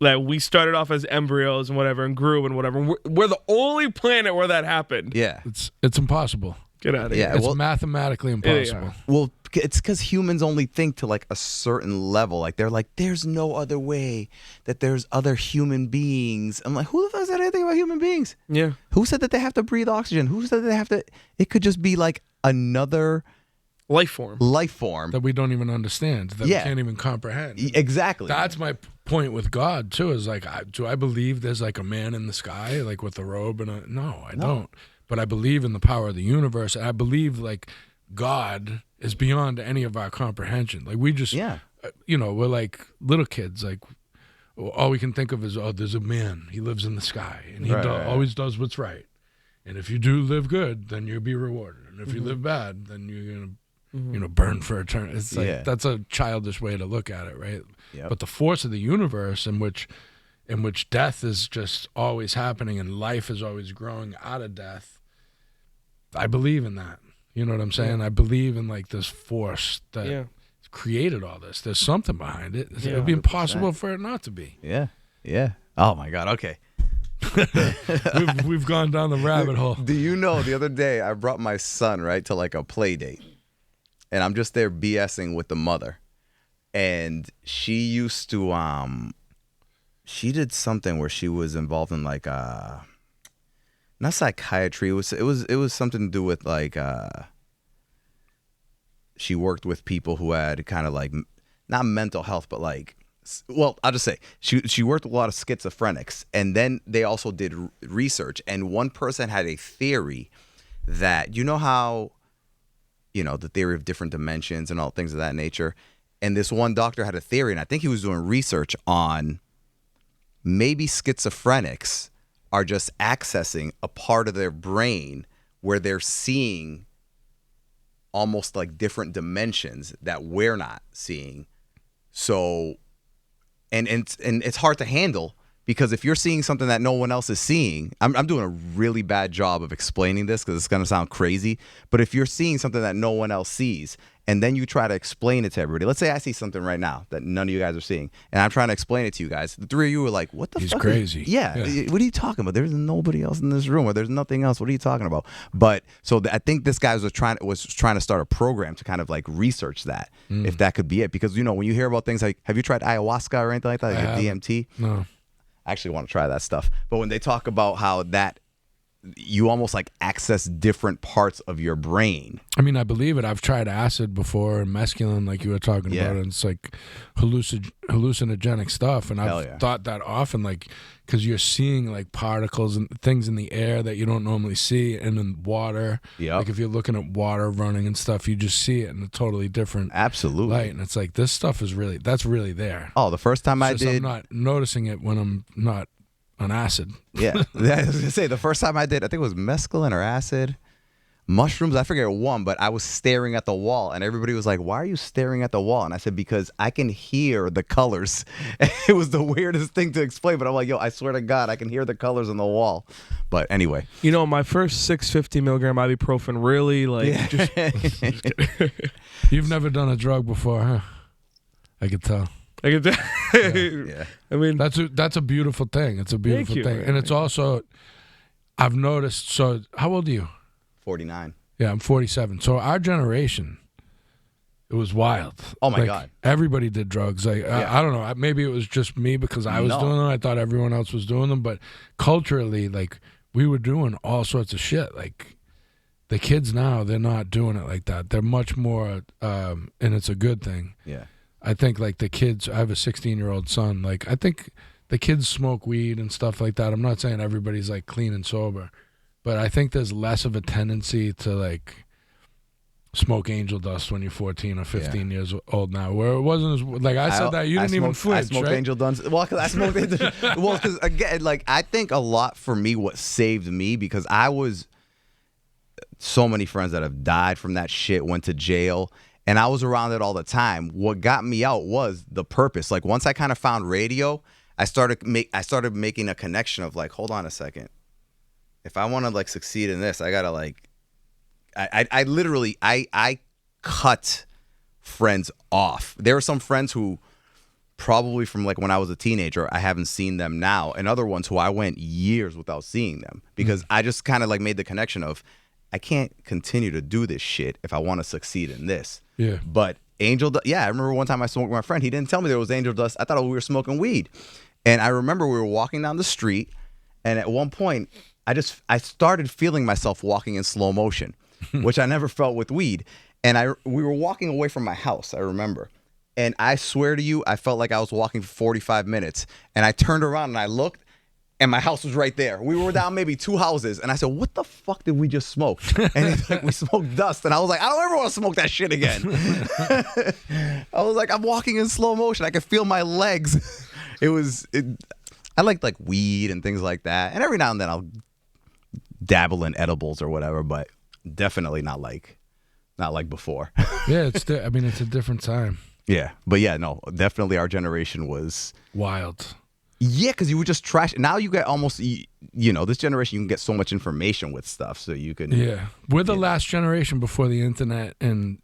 that we started off as embryos and whatever and grew and whatever, we're the only planet where that happened. Yeah. It's impossible. Get out of here. Yeah. It's Well, mathematically impossible. Well, it's because humans only think to like a certain level. Like they're like, there's no other way that there's other human beings. I'm like, who the fuck said anything about human beings? Yeah. Who said that they have to breathe oxygen? Who said that they have to? It could just be like another Life form. That we don't even understand, that we can't even comprehend. Exactly. That's my point with God too. Is like, do I believe there's like a man in the sky, like with a robe and no, I don't. But I believe in the power of the universe. I believe like God is beyond any of our comprehension. Like we just, we're like little kids. Like all we can think of is, oh, there's a man. He lives in the sky, and he always does what's right. And if you do live good, then you'll be rewarded. And if you live bad, then you're gonna, burn for eternity. It's like that's a childish way to look at it, right? Yep. But the force of the universe, in which death is just always happening and life is always growing out of death, I believe in that. You know what I'm saying? I believe in like this force that created all this. There's something behind it. It would be impossible for it not to be. Yeah. Yeah. Oh my God. Okay. we've gone down the rabbit hole. Do you know the other day I brought my son, right, to like a play date, and I'm just there BSing with the mother, and she used to she did something where she was involved in like not psychiatry. It was something to do with like she worked with people who had kind of like not mental health, but like, well, I'll just say she worked with a lot of schizophrenics, and then they also did research, and one person had a theory that, you know how, the theory of different dimensions and all things of that nature, and this one doctor had a theory, and I think he was doing research on maybe schizophrenics are just accessing a part of their brain where they're seeing almost like different dimensions that we're not seeing. So And it's hard to handle, because if you're seeing something that no one else is seeing, I'm doing a really bad job of explaining this because it's going to sound crazy. But if you're seeing something that no one else sees, and then you try to explain it to everybody. Let's say I see something right now that none of you guys are seeing, and I'm trying to explain it to you guys. The three of you are like, what the fuck? He's crazy. Yeah. What are you talking about? There's nobody else in this room, or there's nothing else. What are you talking about? But so I think this guy was trying to start a program to kind of like research that, if that could be it. Because, when you hear about things like, have you tried ayahuasca or anything like that? Like DMT? No. I actually want to try that stuff. But when they talk about how that you almost like access different parts of your brain. I mean, I believe it. I've tried acid before and mescaline, like you were talking about, and it's like hallucinogenic stuff. And I've thought that often, like, because you're seeing like particles and things in the air that you don't normally see, and in water. Yep. Like if you're looking at water running and stuff, you just see it in a totally different light. And it's like, this stuff is that's really there. Oh, the first time I did. I'm not noticing it when I'm not on acid. Yeah. I was going to say, the first time I did, I think it was mescaline or acid. Mushrooms, I forget one, but I was staring at the wall, and everybody was like, why are you staring at the wall? And I said, because I can hear the colors. It was the weirdest thing to explain, but I'm like, yo, I swear to God, I can hear the colors on the wall. But anyway. My first 650 milligram ibuprofen really, You've never done a drug before, huh? I could tell. Yeah. I mean, that's a beautiful thing. It's a beautiful thing. Man. And it's also, I've noticed, so how old are you? 49. Yeah, I'm 47. So our generation, it was wild. Oh my God. Everybody did drugs. Like I don't know, maybe it was just me because I was doing them. I thought everyone else was doing them, but culturally, like, we were doing all sorts of shit. Like, the kids now, they're not doing it like that. They're much more, and it's a good thing. Yeah. I think like the kids, I have a 16-year-old son. Like, I think the kids smoke weed and stuff like that. I'm not saying everybody's like clean and sober, but I think there's less of a tendency to like smoke angel dust when you're 14 or 15 years old now. Where it wasn't as, like I said that you didn't even flinch. I smoked angel dust. Well, because I smoked angel. Well, because again, like, I think a lot for me, what saved me, because I was so many friends that have died from that shit, went to jail. And I was around it all the time. What got me out was the purpose. Like, once I kind of found radio, I started making a connection of like, hold on a second. If I want to like succeed in this, I gotta like, I literally cut friends off. There are some friends who probably from like when I was a teenager, I haven't seen them now, and other ones who I went years without seeing them because I just kind of like made the connection of, I can't continue to do this shit if I want to succeed in this. Yeah. But angel dust, I remember one time I smoked with my friend. He didn't tell me there was angel dust. I thought we were smoking weed. And I remember we were walking down the street, and at one point, I started feeling myself walking in slow motion, which I never felt with weed. And we were walking away from my house, I remember. And I swear to you, I felt like I was walking for 45 minutes. And I turned around and I looked, and my house was right there. We were down maybe 2 houses, and I said, "What the fuck did we just smoke?" And he's like, "We smoked dust," and I was like, "I don't ever want to smoke that shit again." I was like, "I'm walking in slow motion. I can feel my legs." I like weed and things like that, and every now and then I'll dabble in edibles or whatever, but definitely not like before. Yeah, it's a different time. Yeah, but yeah, no, definitely our generation was wild. Yeah, because you would just trash. Now you get almost, this generation, you can get so much information with stuff, so you can. Yeah, we're the last generation before the internet, and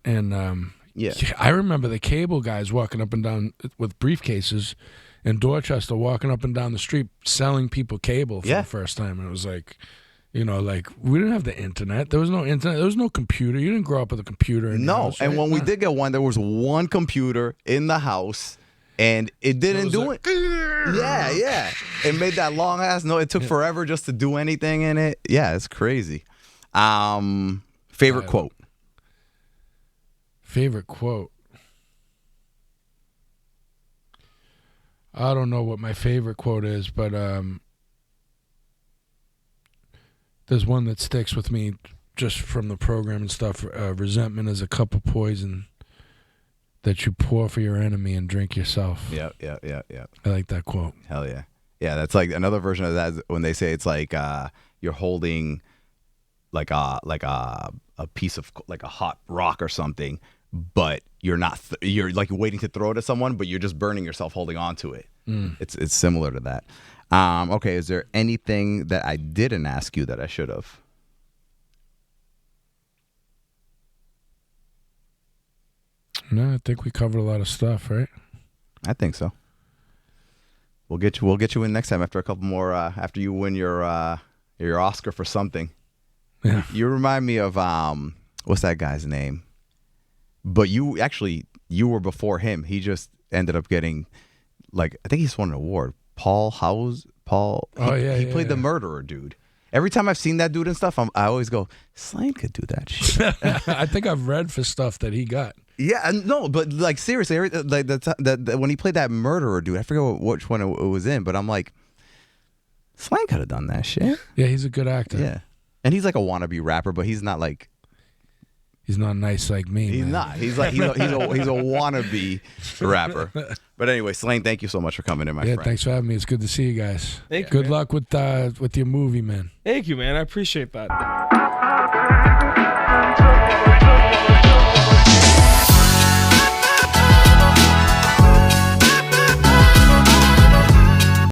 yeah, I remember the cable guys walking up and down with briefcases in Dorchester, walking up and down the street selling people cable for the first time, and it was like. We didn't have the internet. There was no internet. There was no computer. You didn't grow up with a computer. In your house, right? And when we did get one, there was one computer in the house, and it didn't do it. Yeah. It made that long ass noise. It took forever just to do anything in it. Yeah, it's crazy. Favorite quote? Favorite quote? I don't know what my favorite quote is, but there's one that sticks with me just from the program and stuff. Resentment is a cup of poison that you pour for your enemy and drink yourself. Yeah. I like that quote. Hell yeah. Yeah, that's like another version of that is when they say it's like you're holding like a piece of like a hot rock or something, but you're not. You're like waiting to throw it at someone, but you're just burning yourself holding on to it. It's similar to that. Okay, is there anything that I didn't ask you that I should have? No, I think we covered a lot of stuff, right? I think so. We'll get you in next time after a couple more after you win your Oscar for something. Yeah. You remind me of what's that guy's name? But you were before him. He just ended up getting I think he just won an award. Paul House. He played the murderer dude. Every time I've seen that dude and stuff, I always go, Slaine could do that shit. I think I've read for stuff that he got. Yeah, no, but like seriously, like when he played that murderer dude, I forget which one it was in, but I'm like, Slaine could have done that shit. Yeah, he's a good actor. Yeah, and he's like a wannabe rapper, but he's not like. He's not nice like me. He's man. not. He's a wannabe rapper. But anyway, Slaine, thank you so much for coming in, my friend. Yeah, thanks for having me. It's good to see you guys. Thank you, Good man. luck with your movie, man. Thank you, man. I appreciate that.